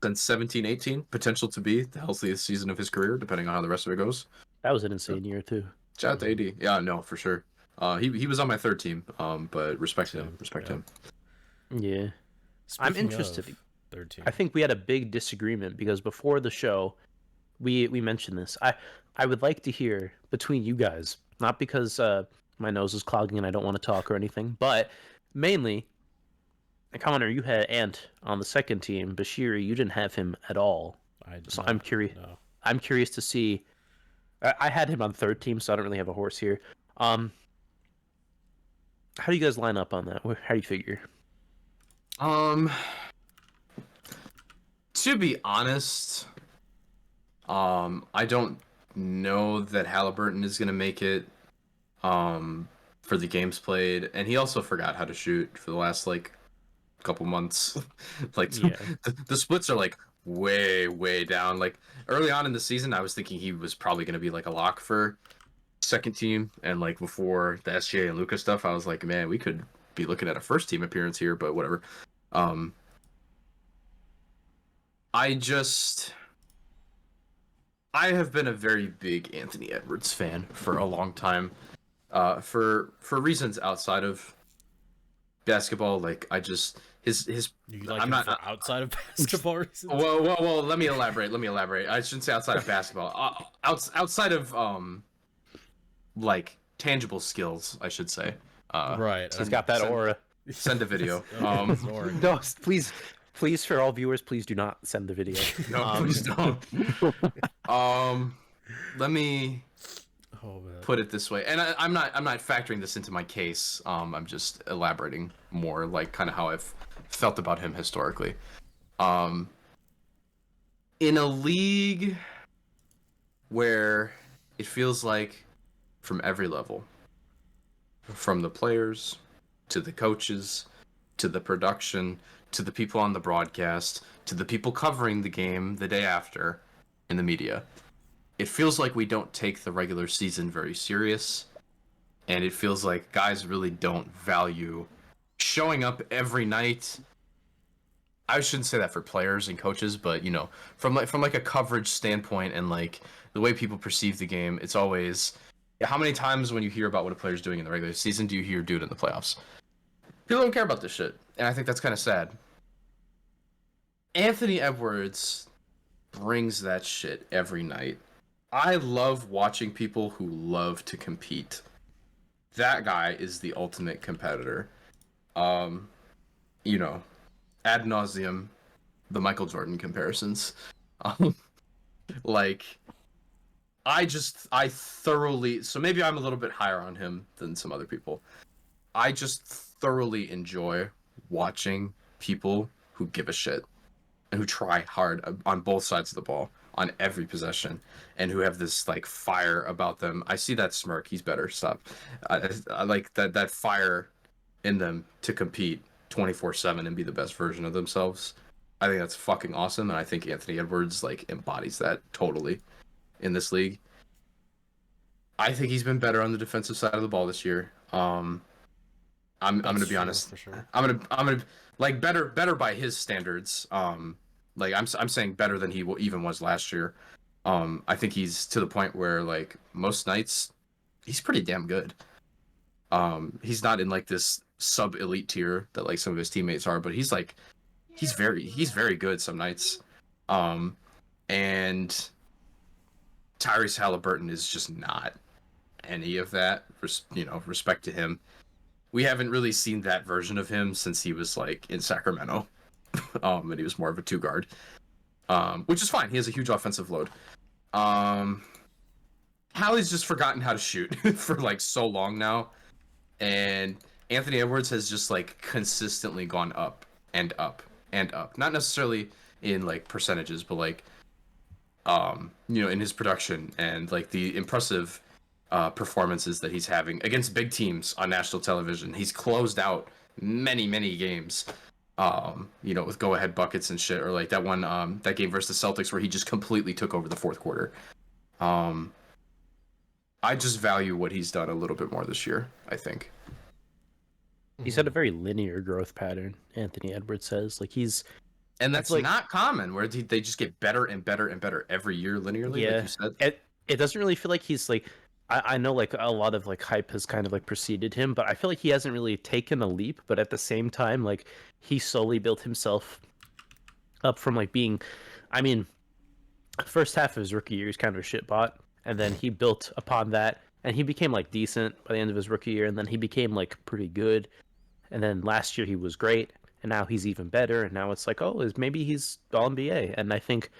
since 17-18, potential to be the healthiest season of his career depending on how the rest of it goes. That was an insane year too. Shout out to AD. Yeah, no, for sure. He was on my third team, but respect him. Yeah. I'm interested. Third team. I think we had a big disagreement because before the show, we mentioned this. I would like to hear between you guys, not because my nose is clogging and I don't want to talk or anything. But mainly, Connor, you had Ant on the second team. Bashiri, you didn't have him at all. So I'm curious. No. I'm curious to see. I had him on third team, so I don't really have a horse here. How do you guys line up on that? How do you figure? To be honest, I don't know that Halliburton is gonna make it. For the games played, and he also forgot how to shoot for the last like couple months. Like Yeah. the splits are like way down. Like early on in the season, I was thinking he was probably gonna be like a lock for second team, and like before the SGA and Luka stuff, I was like, man, we could be looking at a first team appearance here, but whatever. I have been a very big Anthony Edwards fan for a long time. For reasons outside of basketball, like I just his You like I'm him not for outside of basketball reasons? well. Let me elaborate. I shouldn't say outside of basketball. Outside of like tangible skills, I should say. Right. He's got that aura. Send a video. Sorry. No, please, for all viewers, please do not send the video. No, please don't. Let me Oh man. put it this way, and I'm not factoring this into my case. I'm just elaborating more, like kind of how I've felt about him historically. In a league where it feels like from every level, from the players to the coaches to the production to the people on the broadcast to the people covering the game the day after in the media, it feels like we don't take the regular season very serious, and it feels like guys really don't value showing up every night. I shouldn't say that for players and coaches, but you know, from like a coverage standpoint and like the way people perceive the game, it's always, how many times when you hear about what a player's doing in the regular season do you hear do it in the playoffs? People don't care about this shit, and I think that's kind of sad. Anthony Edwards brings that shit every night. I love watching people who love to compete. That guy is the ultimate competitor. You know, ad nauseum, the Michael Jordan comparisons. Like, I thoroughly, so maybe I'm a little bit higher on him than some other people. I just thoroughly enjoy watching people who give a shit and who try hard on both sides of the ball, on every possession, and who have this like fire about them. I see that smirk. He's better. Stop. I like that fire in them to compete 24/7 and be the best version of themselves. I think that's fucking awesome, and I think Anthony Edwards like embodies that totally in this league. I think he's been better on the defensive side of the ball this year. I'm gonna be honest. For sure. I'm gonna like better by his standards. Like I'm saying better than he even was last year. I think he's to the point where like most nights he's pretty damn good. He's not in like this sub elite tier that like some of his teammates are, but he's very good some nights. And Tyrese Halliburton is just not any of that. Respect to him. We haven't really seen that version of him since he was like in Sacramento. And he was more of a two guard. Which is fine. He has a huge offensive load. Hallie's just forgotten how to shoot for like so long now. And Anthony Edwards has just like consistently gone up and up and up. Not necessarily in like percentages, but like in his production and like the impressive performances that he's having against big teams on national television. He's closed out many games, with go-ahead buckets and shit, or like that one, that game versus the Celtics where he just completely took over the fourth quarter. I just value what he's done a little bit more this year, I think. He's had a very linear growth pattern, Anthony Edwards says. Like And that's like, not common, where they just get better and better and better every year linearly, yeah, like you said. it doesn't really feel like he's like, I know like a lot of like hype has kind of like preceded him, but I feel like he hasn't really taken a leap, but at the same time, like he slowly built himself up from like being, first half of his rookie year, he's kind of a shitbot, and then he built upon that, and he became like decent by the end of his rookie year, and then he became like pretty good, and then last year he was great, and now he's even better, and now it's like, oh, maybe he's all NBA, and I think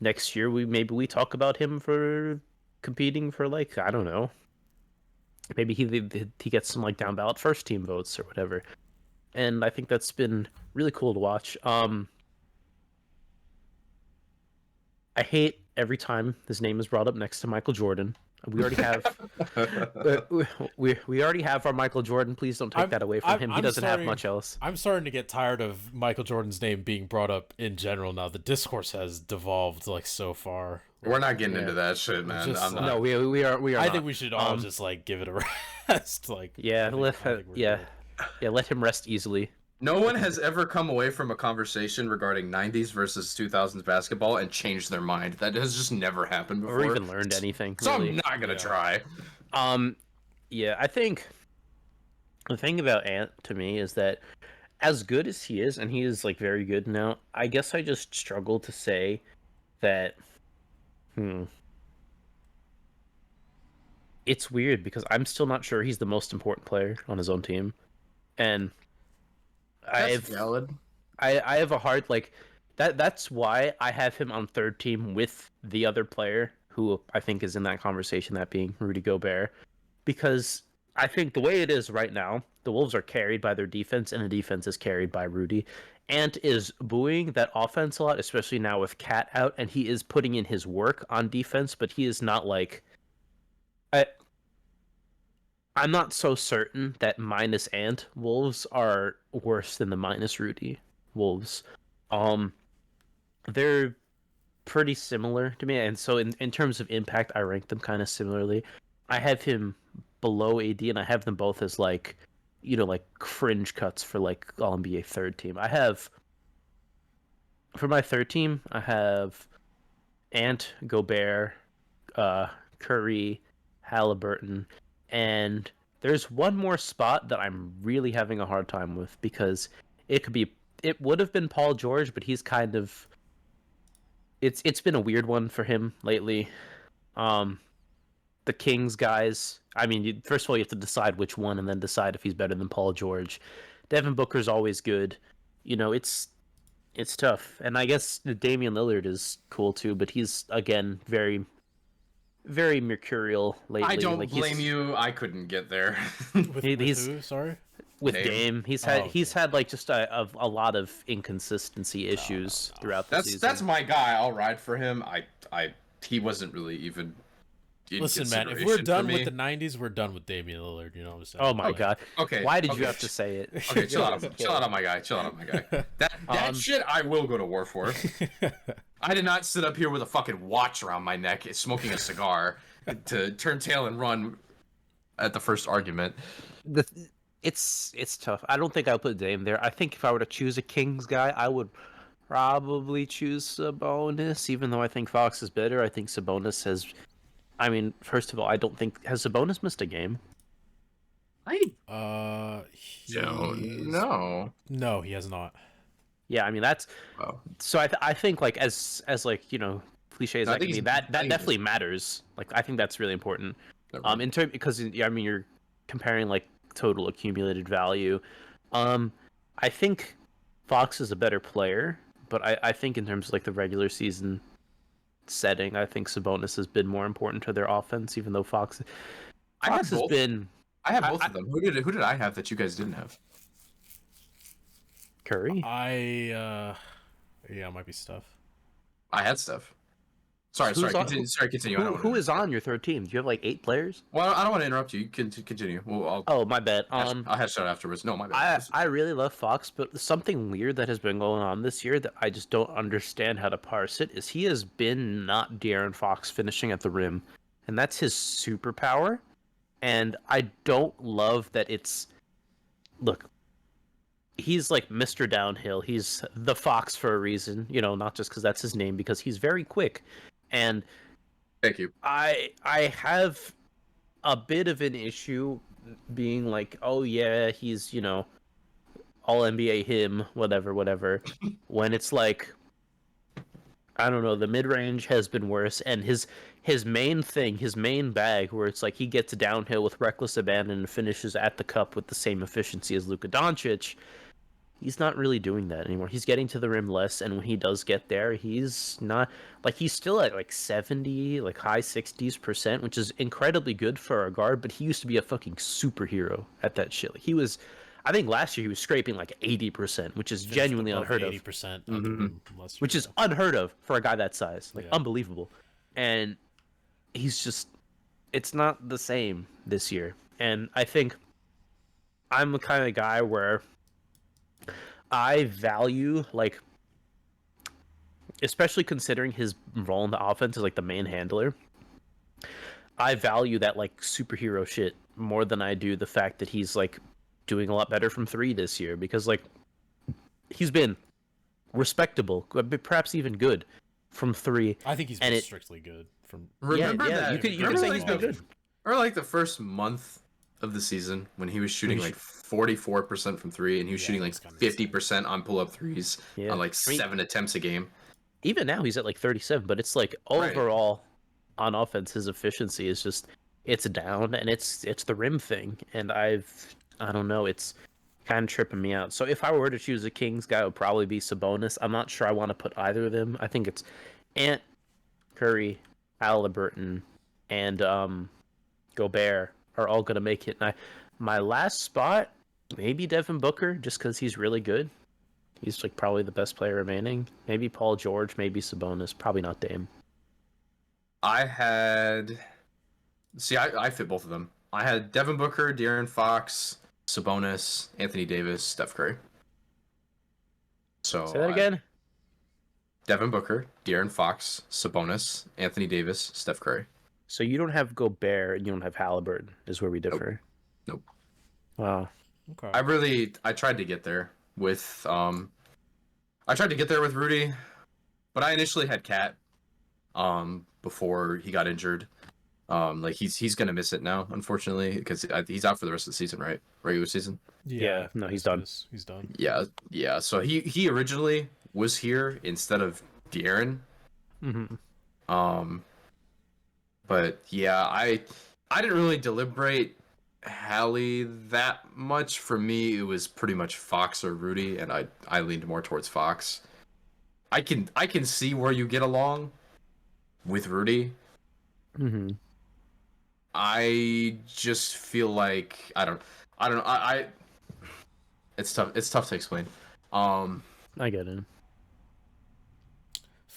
next year we talk about him for competing for like, I don't know, maybe he gets some like down ballot first team votes or whatever, and I think that's been really cool to watch. I hate every time his name is brought up next to Michael Jordan. We already have we already have our Michael Jordan. Please don't take that away from him. He doesn't have much else. I'm starting to get tired of Michael Jordan's name being brought up in general now. The discourse has devolved like so far. We're not getting into that shit, man. Just, I'm not. No, we are. I not. think we should all just like give it a rest. Like Yeah, I think we're good. let him rest easily. No one has ever come away from a conversation regarding 90s versus 2000s basketball and changed their mind. That has just never happened before. Or even learned anything. So Really. I'm not gonna try. Yeah, I think the thing about Ant to me is that as good as he is, and he is like very good now, I guess I just struggle to say that. It's weird because I'm still not sure he's the most important player on his own team, and That's valid. I have a hard like that. That's why I have him on third team with the other player who I think is in that conversation, that being Rudy Gobert, because I think the way it is right now, the Wolves are carried by their defense, and the defense is carried by Rudy. Ant is booing that offense a lot, especially now with Cat out, and he is putting in his work on defense, but he is not like. I'm not so certain that minus Ant Wolves are worse than the minus Rudy Wolves. They're pretty similar to me, and so in terms of impact, I rank them kind of similarly. I have him below AD, and I have them both as like, like fringe cuts for like All NBA third team. I have for my third team, I have Ant, Gobert, Curry, Halliburton, and there's one more spot that I'm really having a hard time with because it would have been Paul George, but he's kind of it's been a weird one for him lately. The Kings guys, I mean, first of all you have to decide which one and then decide if he's better than Paul George. Devin Booker's always good. It's tough. And I guess Damian Lillard is cool too, but he's again very very mercurial lately. I don't blame you. I couldn't get there. With he's who? Sorry. with Dame. Dame. He's had like just a lot of inconsistency issues throughout the season. That's my guy. I'll ride for him. He wasn't really even. Listen, man. If we're done with the '90s, we're done with Damian Lillard. You know what I'm saying? Oh my god. Okay. Why did okay. you have to say it? Okay, chill out on my guy. Chill out on my guy. That shit I will go to war for. I did not sit up here with a fucking watch around my neck, smoking a cigar, to turn tail and run at the first argument. It's tough. I don't think I would put Dame there. I think if I were to choose a Kings guy, I would probably choose Sabonis, even though I think Fox is better. I think Sabonis has. I mean, first of all, I don't think has Sabonis missed a game. I He don't know. No, he has not. Yeah, I mean that's. Oh. So I think like as like cliche as No, I that can think be, that definitely matters. Like I think that's really important. In term because I mean you're comparing like total accumulated value. I think Fox is a better player, but I think in terms of like the regular season setting, I think Sabonis has been more important to their offense, even though Fox has been. I have both of them. Who did I have that you guys didn't have? Curry. Yeah, it might be Steph. I had Steph. Sorry, continue. Who is on your third team? Do you have like 8 players? Well, I don't want to interrupt you. You can continue. Well, Oh, my bad. I'll hash it out afterwards. No, my bad. I really love Fox, but something weird that has been going on this year that I just don't understand how to parse it is he has been not De'Aaron Fox finishing at the rim, and that's his superpower. And I don't love that it's. Look, he's like Mr. Downhill. He's the Fox for a reason, not just because that's his name, because he's very quick. And thank you. I have a bit of an issue being like, oh yeah, he's all NBA him, whatever. When it's like, I don't know. The mid range has been worse, and his main thing, his main bag, where it's like he gets downhill with reckless abandon and finishes at the cup with the same efficiency as Luka Doncic. He's not really doing that anymore. He's getting to the rim less, and when he does get there, he's not like he's still at like 70, like high 60s%, which is incredibly good for a guard. But he used to be a fucking superhero at that shit. Like he was, I think last year he was scraping like 80%, which is genuinely unheard of. 80%, Which is unheard of for a guy that size. Like unbelievable. And he's just, it's not the same this year. And I think I'm the kind of guy where I value, like, especially considering his role in the offense as like the main handler, I value that like superhero shit more than I do the fact that he's like doing a lot better from three this year, because like he's been respectable, perhaps even good from three. I think he's been strictly good from. Remember yeah, that? you could remember say like he's been good. Or like the first month of the season when he was shooting like 44% from three, and he was shooting like 50% on pull-up threes on like 7 attempts a game. Even now he's at like 37, but it's like overall on offense his efficiency is just, it's down, and it's the rim thing, and I don't know, it's kind of tripping me out. So if I were to choose a Kings guy, it would probably be Sabonis. I'm not sure I want to put either of them. I think it's Ant, Curry, Halliburton, and Gobert are all going to make it. And my last spot, maybe Devin Booker, just because he's really good. He's like probably the best player remaining. Maybe Paul George, maybe Sabonis, probably not Dame. I fit both of them. I had Devin Booker, De'Aaron Fox, Sabonis, Anthony Davis, Steph Curry. So say that again. Devin Booker, De'Aaron Fox, Sabonis, Anthony Davis, Steph Curry. So you don't have Gobert and you don't have Halliburton, is where we differ. Nope. Wow. Okay. I tried to get there with Rudy, but I initially had Cat before he got injured. Like he's gonna miss it now, unfortunately, because he's out for the rest of the season, right? Regular season. Yeah. No, he's done. He's done. Yeah. So he originally was here instead of De'Aaron. Mm-hmm. But yeah, I didn't really deliberate Hallie that much. For me, it was pretty much Fox or Rudy, and I leaned more towards Fox. I can see where you get along with Rudy. Mm-hmm. I just feel like I don't know. It's tough to explain. I get it.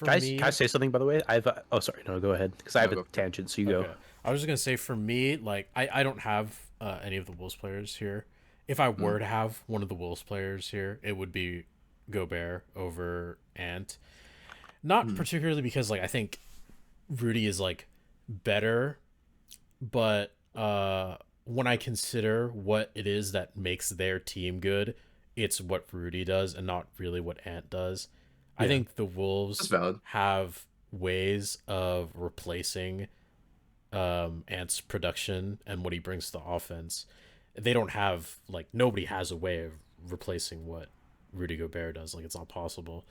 Guys, can I say something, by the way? Oh, sorry, no, go ahead, because I have a tangent, so you go. I was just gonna say, for me, like I don't have any of the Wolves players here. If I were to have one of the Wolves players here, it would be Gobert over Ant. Not particularly because like I think Rudy is like better, but when I consider what it is that makes their team good, it's what Rudy does and not really what Ant does. I think the Wolves have ways of replacing Ant's production and what he brings to the offense. They don't have, like, nobody has a way of replacing what Rudy Gobert does. Like, it's not possible.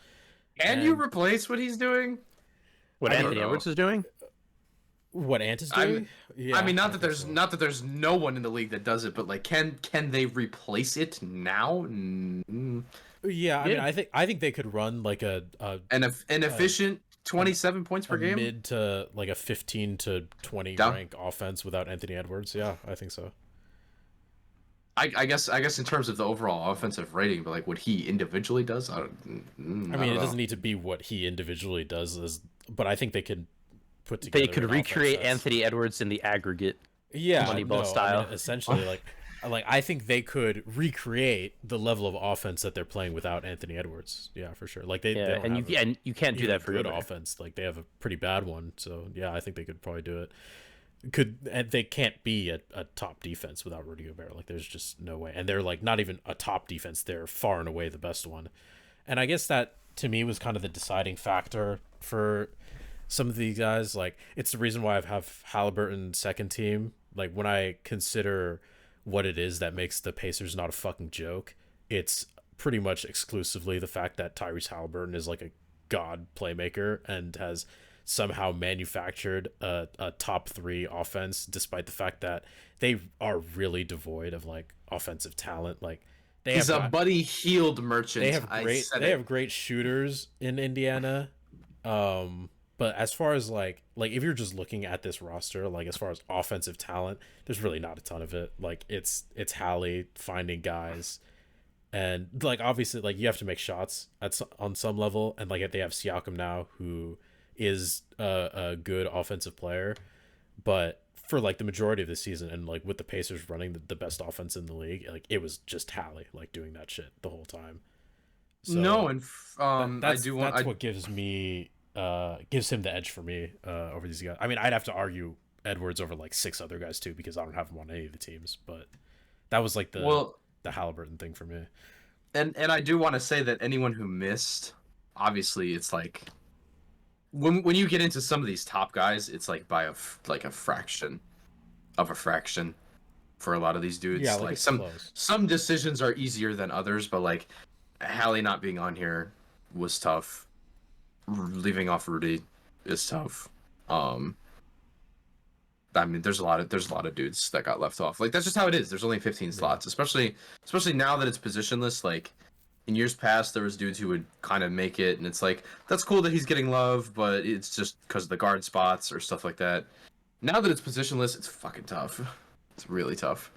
Can you replace what he's doing? What Anthony Edwards is doing? What Ant is doing? I mean, not that there's no one in the league that does it, but like, can they replace it now? Yeah, I mean, I think they could run like an efficient 27 points per game, mid to like a 15 to 20 rank offense without Anthony Edwards. Yeah, I think so. I guess in terms of the overall offensive rating, but like what he individually does, I mean, it doesn't need to be what he individually does, but I think they could put together. They could recreate Anthony Edwards in the aggregate. Yeah, Moneyball style. I mean, essentially, like I think they could recreate the level of offense that they're playing without Anthony Edwards. Yeah, for sure. Like they don't and you can't do that for good offense. Like they have a pretty bad one. So yeah, I think they could probably do it. And they can't be a top defense without Rudy Gobert. Like there's just no way. And they're like not even a top defense. They're far and away the best one. And I guess that to me was kind of the deciding factor for some of these guys. Like it's the reason why I have Halliburton second team. Like when I consider what it is that makes the Pacers not a fucking joke, it's pretty much exclusively the fact that Tyrese Halliburton is like a god playmaker and has somehow manufactured a top 3 offense, despite the fact that they are really devoid of like offensive talent. Like He's a Buddy Hield merchant. They have great shooters in Indiana. But as far as like if you're just looking at this roster, like as far as offensive talent, there's really not a ton of it. Like it's Hallie finding guys, and like obviously like you have to make shots on some level, and like they have Siakam now, who is a good offensive player, but for like the majority of the season, and like with the Pacers running the best offense in the league, like it was just Hallie like doing that shit the whole time. So no, and that's what gives him the edge for me over these guys. I mean, I'd have to argue Edwards over like 6 other guys too, because I don't have him on any of the teams. But that was like the Halliburton thing for me. And I do want to say that anyone who missed, obviously, it's like when you get into some of these top guys, it's like by a fraction of a fraction for a lot of these dudes. Yeah, like some decisions are easier than others, but like Hallie not being on here was tough. Leaving off Rudy is tough. I mean, there's a lot of dudes that got left off. Like that's just how it is. There's only 15 slots, especially now that it's positionless. Like in years past, there was dudes who would kind of make it, and it's like that's cool that he's getting love, but it's just because of the guard spots or stuff like that. Now that it's positionless, it's fucking tough. It's really tough.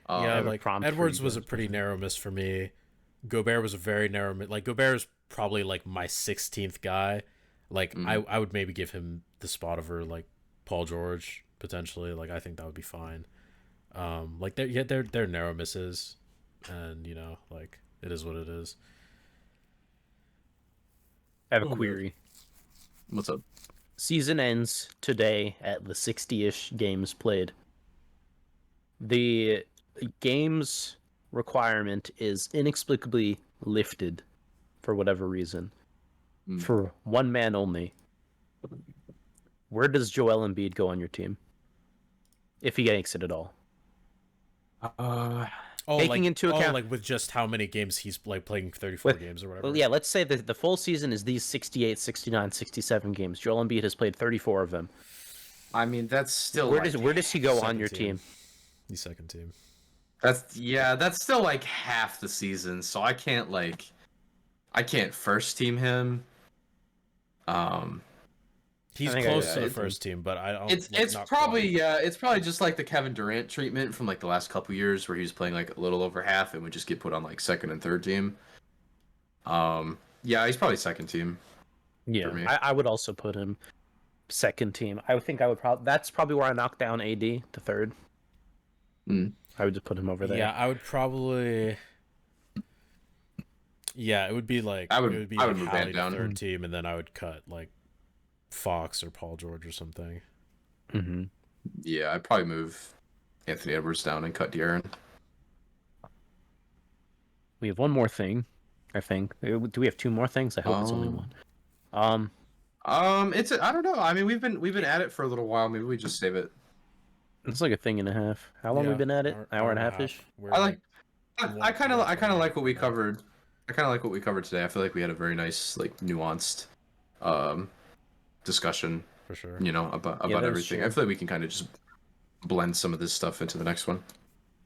Yeah, like Edwards was a pretty narrow miss for me. Gobert was a very narrow miss. Like Gobert is probably like my 16th guy. Like I would maybe give him the spot over like Paul George potentially. Like I think that would be fine. Like they're narrow misses, and you know like it is what it is. I have a query. What's up? Season ends today at the 60-ish games played. The games requirement is inexplicably lifted for whatever reason. For one man only. Where does Joel Embiid go on your team? If he makes it at all. Taking into account like with just how many games he's like playing 34 games or whatever. Well, yeah, let's say the full season is these 68, 69, 67 games. Joel Embiid has played 34 of them. I mean, that's still where does he go on your team? He's second team. That's still like half the season, so I can't first team him. He's close to the first team, but I don't. It's probably just like the Kevin Durant treatment from like the last couple years, where he was playing like a little over half and would just get put on like second and third team. Yeah, he's probably second team. Yeah, I would also put him second team. I would think that's probably where I knock down AD to third. I would just put him over there. Yeah, I would probably. Yeah, it would be like I would move Hallie down third team, and then I would cut like Fox or Paul George or something. Yeah, I'd probably move Anthony Edwards down and cut De'Aaron. We have one more thing, I think. Do we have 2 more things? I hope it's only one. I don't know. I mean, we've been at it for a little while. Maybe we just save it. It's like a thing and a half. How long have we been at it? Hour and a half-ish? I kind of like what we covered. I kind of like what we covered today. I feel like we had a very nice, like, nuanced discussion. For sure. You know, about everything. True. I feel like we can kind of just blend some of this stuff into the next one.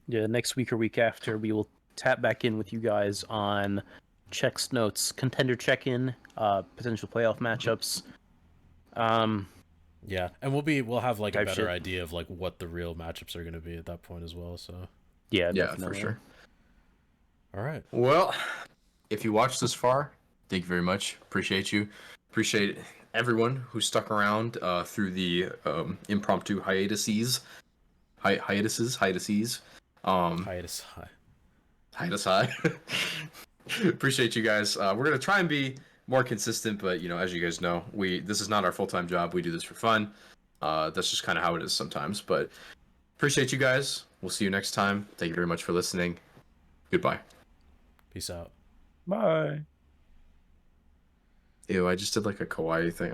Yeah, next week or week after, we will tap back in with you guys on checks, notes, contender check-in, potential playoff matchups. Yeah, and we'll have like a better idea of like what the real matchups are going to be at that point as well. So yeah, for sure. All right. Well, if you watched this far, thank you very much. Appreciate you. Appreciate everyone who stuck around through the impromptu hiatuses. Hiatus high. Appreciate you guys. We're gonna try and be more consistent, but you know, as you guys know, this is not our full-time job. We do this for fun. That's just kind of how it is sometimes. But appreciate you guys. We'll see you next time. Thank you very much for listening. Goodbye. Peace out. Bye. Ew, I just did like a kawaii thing.